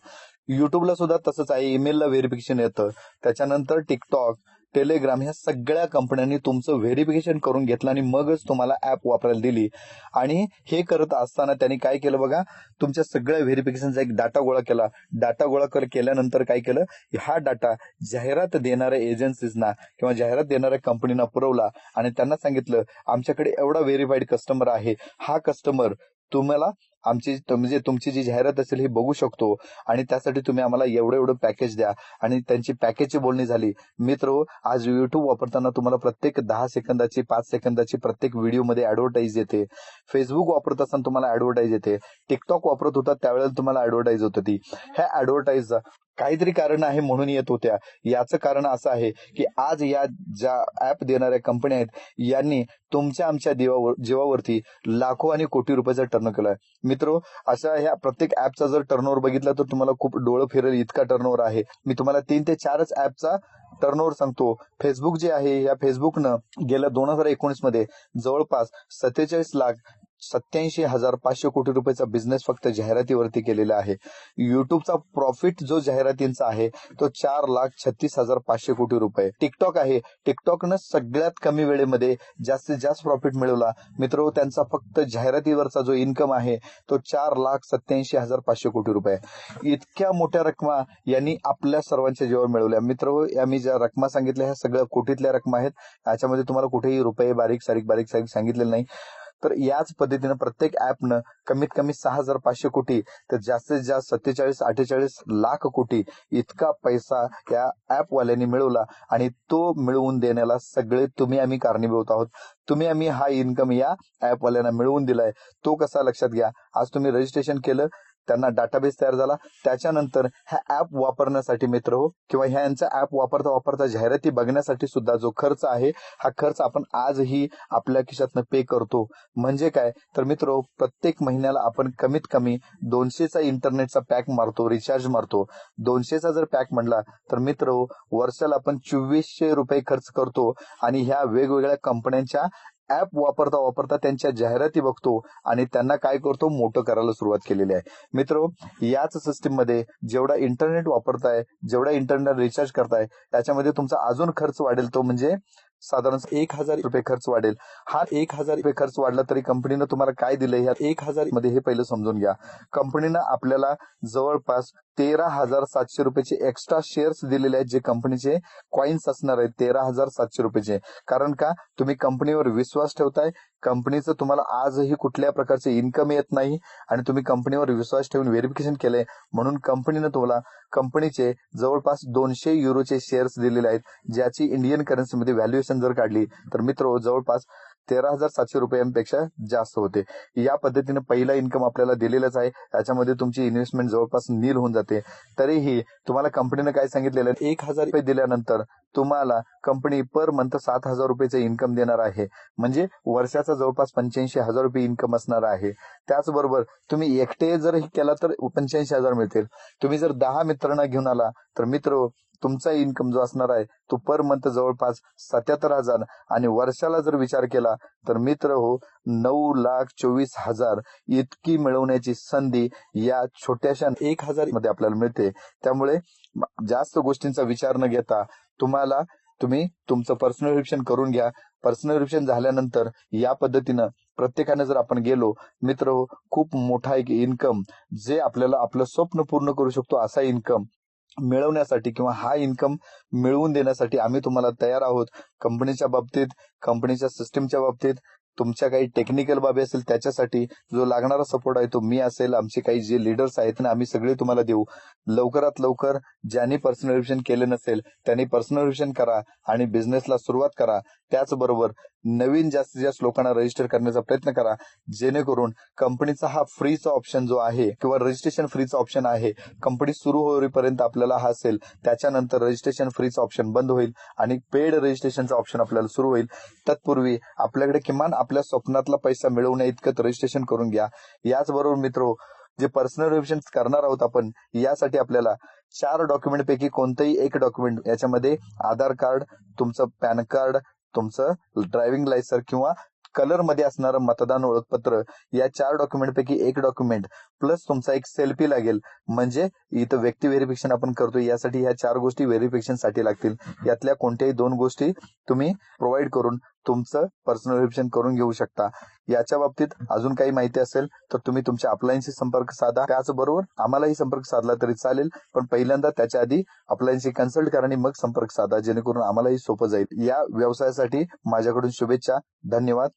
A: युट्यूबला सुद्धा तसंच आहे, ईमेलला व्हेरिफिकेशन येतं. त्याच्यानंतर टिकटॉक, टेलिग्राम ह्या सगळ्या कंपन्यांनी तुमचं व्हेरिफिकेशन करून घेतलं आणि मगच तुम्हाला ऍप वापरायला दिली. आणि हे करत असताना त्यांनी काय केलं बघा, तुमच्या सगळ्या व्हेरिफिकेशनचा एक डाटा गोळा केला. डाटा गोळा केल्यानंतर काय केलं, हा डाटा जाहिरात देणाऱ्या एजन्सीजना किंवा जाहिरात देणाऱ्या कंपनीना पुरवला आणि त्यांना सांगितलं आमच्याकडे एवढा व्हेरीफाईड कस्टमर आहे, हा कस्टमर तुम्हाला म्हणजे तुमची जी जाहिरात असेल ही बघू शकतो आणि त्यासाठी तुम्ही आम्हाला एवढं पॅकेज द्या. आणि त्यांची पॅकेजची बोलणी झाली. मित्र, आज युट्यूब वापरताना तुम्हाला प्रत्येक 10 सेकंदाची 5 सेकंदाची प्रत्येक व्हिडिओमध्ये ऍडव्हर्टाईज येते. फेसबुक वापरत असताना तुम्हाला ऍडव्हर्टाईज येते. टिकटॉक वापरत होता त्यावेळेला तुम्हाला ऍडव्हर्टाईज होत होती. ह्या ऍडव्हर्टाईज काहीतरी कारण आहे म्हणून येत होत्या. याचं कारण असं आहे की आज या ज्या ऍप देणाऱ्या कंपन्या आहेत यांनी तुमच्या आमच्या जीवावरती लाखो आणि कोटी रुपयाचा टर्न केलाय. मित्र, अशा ह्या प्रत्येक ऍपचा जर टर्नओव्हर बघितला तर तुम्हाला खूप डोळं फिरेल इतका टर्नओव्हर आहे. मी तुम्हाला 3 ते 4च ऍपचा टर्नओव्हर सांगतो. फेसबुक जे आहे या फेसबुकनं गेल्या 2019 मध्ये जवळपास 47,87,500 कोटी रुपयाचा बिझनेस फक्त जाहिरातीवरती केलेला आहे. युट्यूबचा प्रॉफिट जो जाहिरातींचा आहे तो 4,36,500 कोटी रुपये. टिकटॉक आहे, टिकटॉकनं सगळ्यात कमी वेळेमध्ये जास्तीत जास्त प्रॉफिट मिळवला. मित्र, त्यांचा फक्त जाहिरातीवरचा जो इन्कम आहे तो 4,87,500 कोटी रुपये. इतक्या मोठ्या रकमा यांनी आपल्या सर्वांच्या जीवावर मिळवल्या. मित्र, आम्ही ज्या रकमा सांगितल्या ह्या सगळ्या कोटीतल्या रकमा आहेत. याच्यामध्ये तुम्हाला कुठेही रुपये बारीक सारीक सांगितलेलं नाही. तर याच पद्धतीनं प्रत्येक ऍपनं कमीत कमी 6,500 कोटी तर जास्तीत जास्त 47-48 लाख कोटी इतका पैसा या ऍपवाल्यांनी मिळवला आणि तो मिळवून देण्याला सगळे तुम्ही आम्ही कारणीभूत आहोत. तुम्ही आम्ही हा इन्कम या ऍपवाल्यांना मिळवून दिलाय. तो कसा लक्षात घ्या. आज तुम्ही रजिस्ट्रेशन केलं, त्यांना डाटाबेस तयार झाला, त्याच्यानंतर ह्या ऍप वापरण्यासाठी मित्र हो किंवा ह्यांचा ऍप वापरता जाहिराती बघण्यासाठी सुद्धा जो खर्च आहे हा खर्च आपण आजही आपल्या खिशातनं पे करतो. म्हणजे काय तर मित्र, प्रत्येक महिन्याला आपण कमीत कमी 200चा इंटरनेटचा पॅक मारतो, रिचार्ज मारतो. 200चा जर पॅक म्हणला तर मित्र, वर्षाला आपण 2400 रुपये खर्च करतो आणि ह्या वेगवेगळ्या कंपन्यांच्या ऍप वापरता त्यांच्या जाहिराती बघतो आणि त्यांना काय करतो, मोठं करायला सुरुवात केलेली आहे. मित्र, याच सिस्टीम मध्ये जेवढा इंटरनेट वापरताय, जेवढा इंटरनेट रिचार्ज करताय त्याच्यामध्ये तुमचा अजून खर्च वाढेल. तो म्हणजे साधारण 1,000 रुपये खर्च वाढेल. हा 1,000 रुपये खर्च वाढला तरी कंपनीनं तुम्हाला काय दिलंय ह्या 1,000 मध्ये हे पहिलं समजून घ्या. कंपनीनं आपल्याला जवळपास 13,700 रुपयाचे एक्स्ट्रा शेअर्स दिलेले आहेत, जे कंपनीचे कॉइन्स असणार आहेत 13,700 रुपयाचे. कारण का, तुम्ही कंपनीवर विश्वास ठेवताय. कंपनीचं तुम्हाला आजही कुठल्या प्रकारचे इन्कम येत नाही आणि तुम्ही कंपनीवर विश्वास ठेवून व्हेरिफिकेशन केलंय म्हणून कंपनीनं तुम्हाला कंपनीचे जवळपास 200 युरोचे शेअर्स दिलेले आहेत, ज्याची इंडियन करन्सीमध्ये व्हॅल्युएशन जर काढली तर मित्र जवळपास 13,700 रुपयांपेक्षा जास्त होते. या पद्धतीने पहिला इन्कम आपल्याला दिलेलाच आहे. याच्यामध्ये तुमची इन्व्हेस्टमेंट जवळपास नील होऊन जाते. तरीही तुम्हाला कंपनीने काय सांगितलेलं आहे, 1,000 रुपये दिल्यानंतर तुम्हाला कंपनी पर मंथ 7,000 रुपयाचं इन्कम देणार आहे. म्हणजे वर्षाचा जवळपास 85,000 रुपये इन्कम असणार आहे. त्याचबरोबर तुम्ही एकटे जर केला तर 85,000 मिळतील. तुम्ही जर 10 मित्रांना घेऊन आला तर मित्र, तुमचा इन्कम जो असणार आहे तो पर मंथ जवळपास 77,000 आणि वर्षाला जर विचार केला तर मित्र हो 9,24,000 इतकी मिळवण्याची संधी या छोट्याशा 1,000 मध्ये आपल्याला मिळते. त्यामुळे जास्त गोष्टींचा विचार न घेता तुम्ही तुमचं पर्सनल रिव्हिजन करून घ्या. पर्सनल रिव्हिजन झाल्यानंतर या पद्धतीनं प्रत्येकाने जर आपण गेलो मित्र हो, खूप मोठा एक इन्कम जे आपल्याला आपलं स्वप्न पूर्ण करू शकतो असा इन्कम मिळवण्यासाठी किंवा हा इन्कम मिळवून देण्यासाठी आम्ही तुम्हाला तयार आहोत. कंपनीच्या बाबतीत, कंपनीच्या सिस्टीमच्या बाबतीत, तुमच्या काही टेक्निकल बाबी असेल त्याच्यासाठी जो लागणारा सपोर्ट आहे तो मी असेल, आमचे काही जे लीडर्स आहेत ना, आम्ही सगळे तुम्हाला देऊ. लवकरात लवकर ज्यांनी पर्सनल रिव्हिजन केले नसेल त्यांनी पर्सनल रिव्हिजन करा आणि बिझनेसला सुरुवात करा. त्याचबरोबर नवीन जास्तीत जास्त लोकांना रजिस्टर करण्याचा प्रयत्न करा, जेणेकरून कंपनीचा हा फ्रीचा ऑप्शन जो आहे किंवा रजिस्ट्रेशन फ्रीचा ऑप्शन आहे, कंपनी सुरू होईपर्यंत आपल्याला हा असेल. त्याच्यानंतर रजिस्ट्रेशन फ्रीचा ऑप्शन बंद होईल आणि पेड रजिस्ट्रेशनचा ऑप्शन आपल्याला सुरू होईल. तत्पूर्वी आपल्याकडे किमान आपल्या स्वप्नातला पैसा मिळवण्या इतकं रजिस्ट्रेशन करून घ्या. याचबरोबर मित्र, जे पर्सनल रिव्हिजन करणार आहोत आपण, यासाठी आपल्याला 4 डॉक्युमेंट पैकी कोणतंही एक डॉक्युमेंट, याच्यामध्ये आधार कार्ड, तुमचं पॅन कार्ड, तुमचं ड्रायव्हिंग लायसन्स किंवा कलर मध्ये असणारं मतदान ओळखपत्र, या 4 डॉक्युमेंट पैकी एक डॉक्युमेंट प्लस तुमचा एक सेल्फी लागेल. म्हणजे इथं व्यक्ती व्हेरिफिकेशन आपण करतो यासाठी ह्या 4 गोष्टी व्हेरिफिकेशन साठी लागतील. यातल्या कोणत्याही 2 गोष्टी तुम्ही प्रोव्हाइड करून तुमचं पर्सनल व्हेरिफिकेशन करून घेऊ शकता. याच्या बाबतीत अजून काही माहिती असेल तर तुम्ही तुमच्या अपलायन्सशी संपर्क साधा. त्याचबरोबर आम्हालाही संपर्क साधला तरी चालेल, पण पहिल्यांदा त्याच्या आधी अपलायन्सशी कन्सल्ट करा आणि मग संपर्क साधा, जेणेकरून आम्हालाही सोपं जाईल. या व्यवसायासाठी माझ्याकडून शुभेच्छा. धन्यवाद.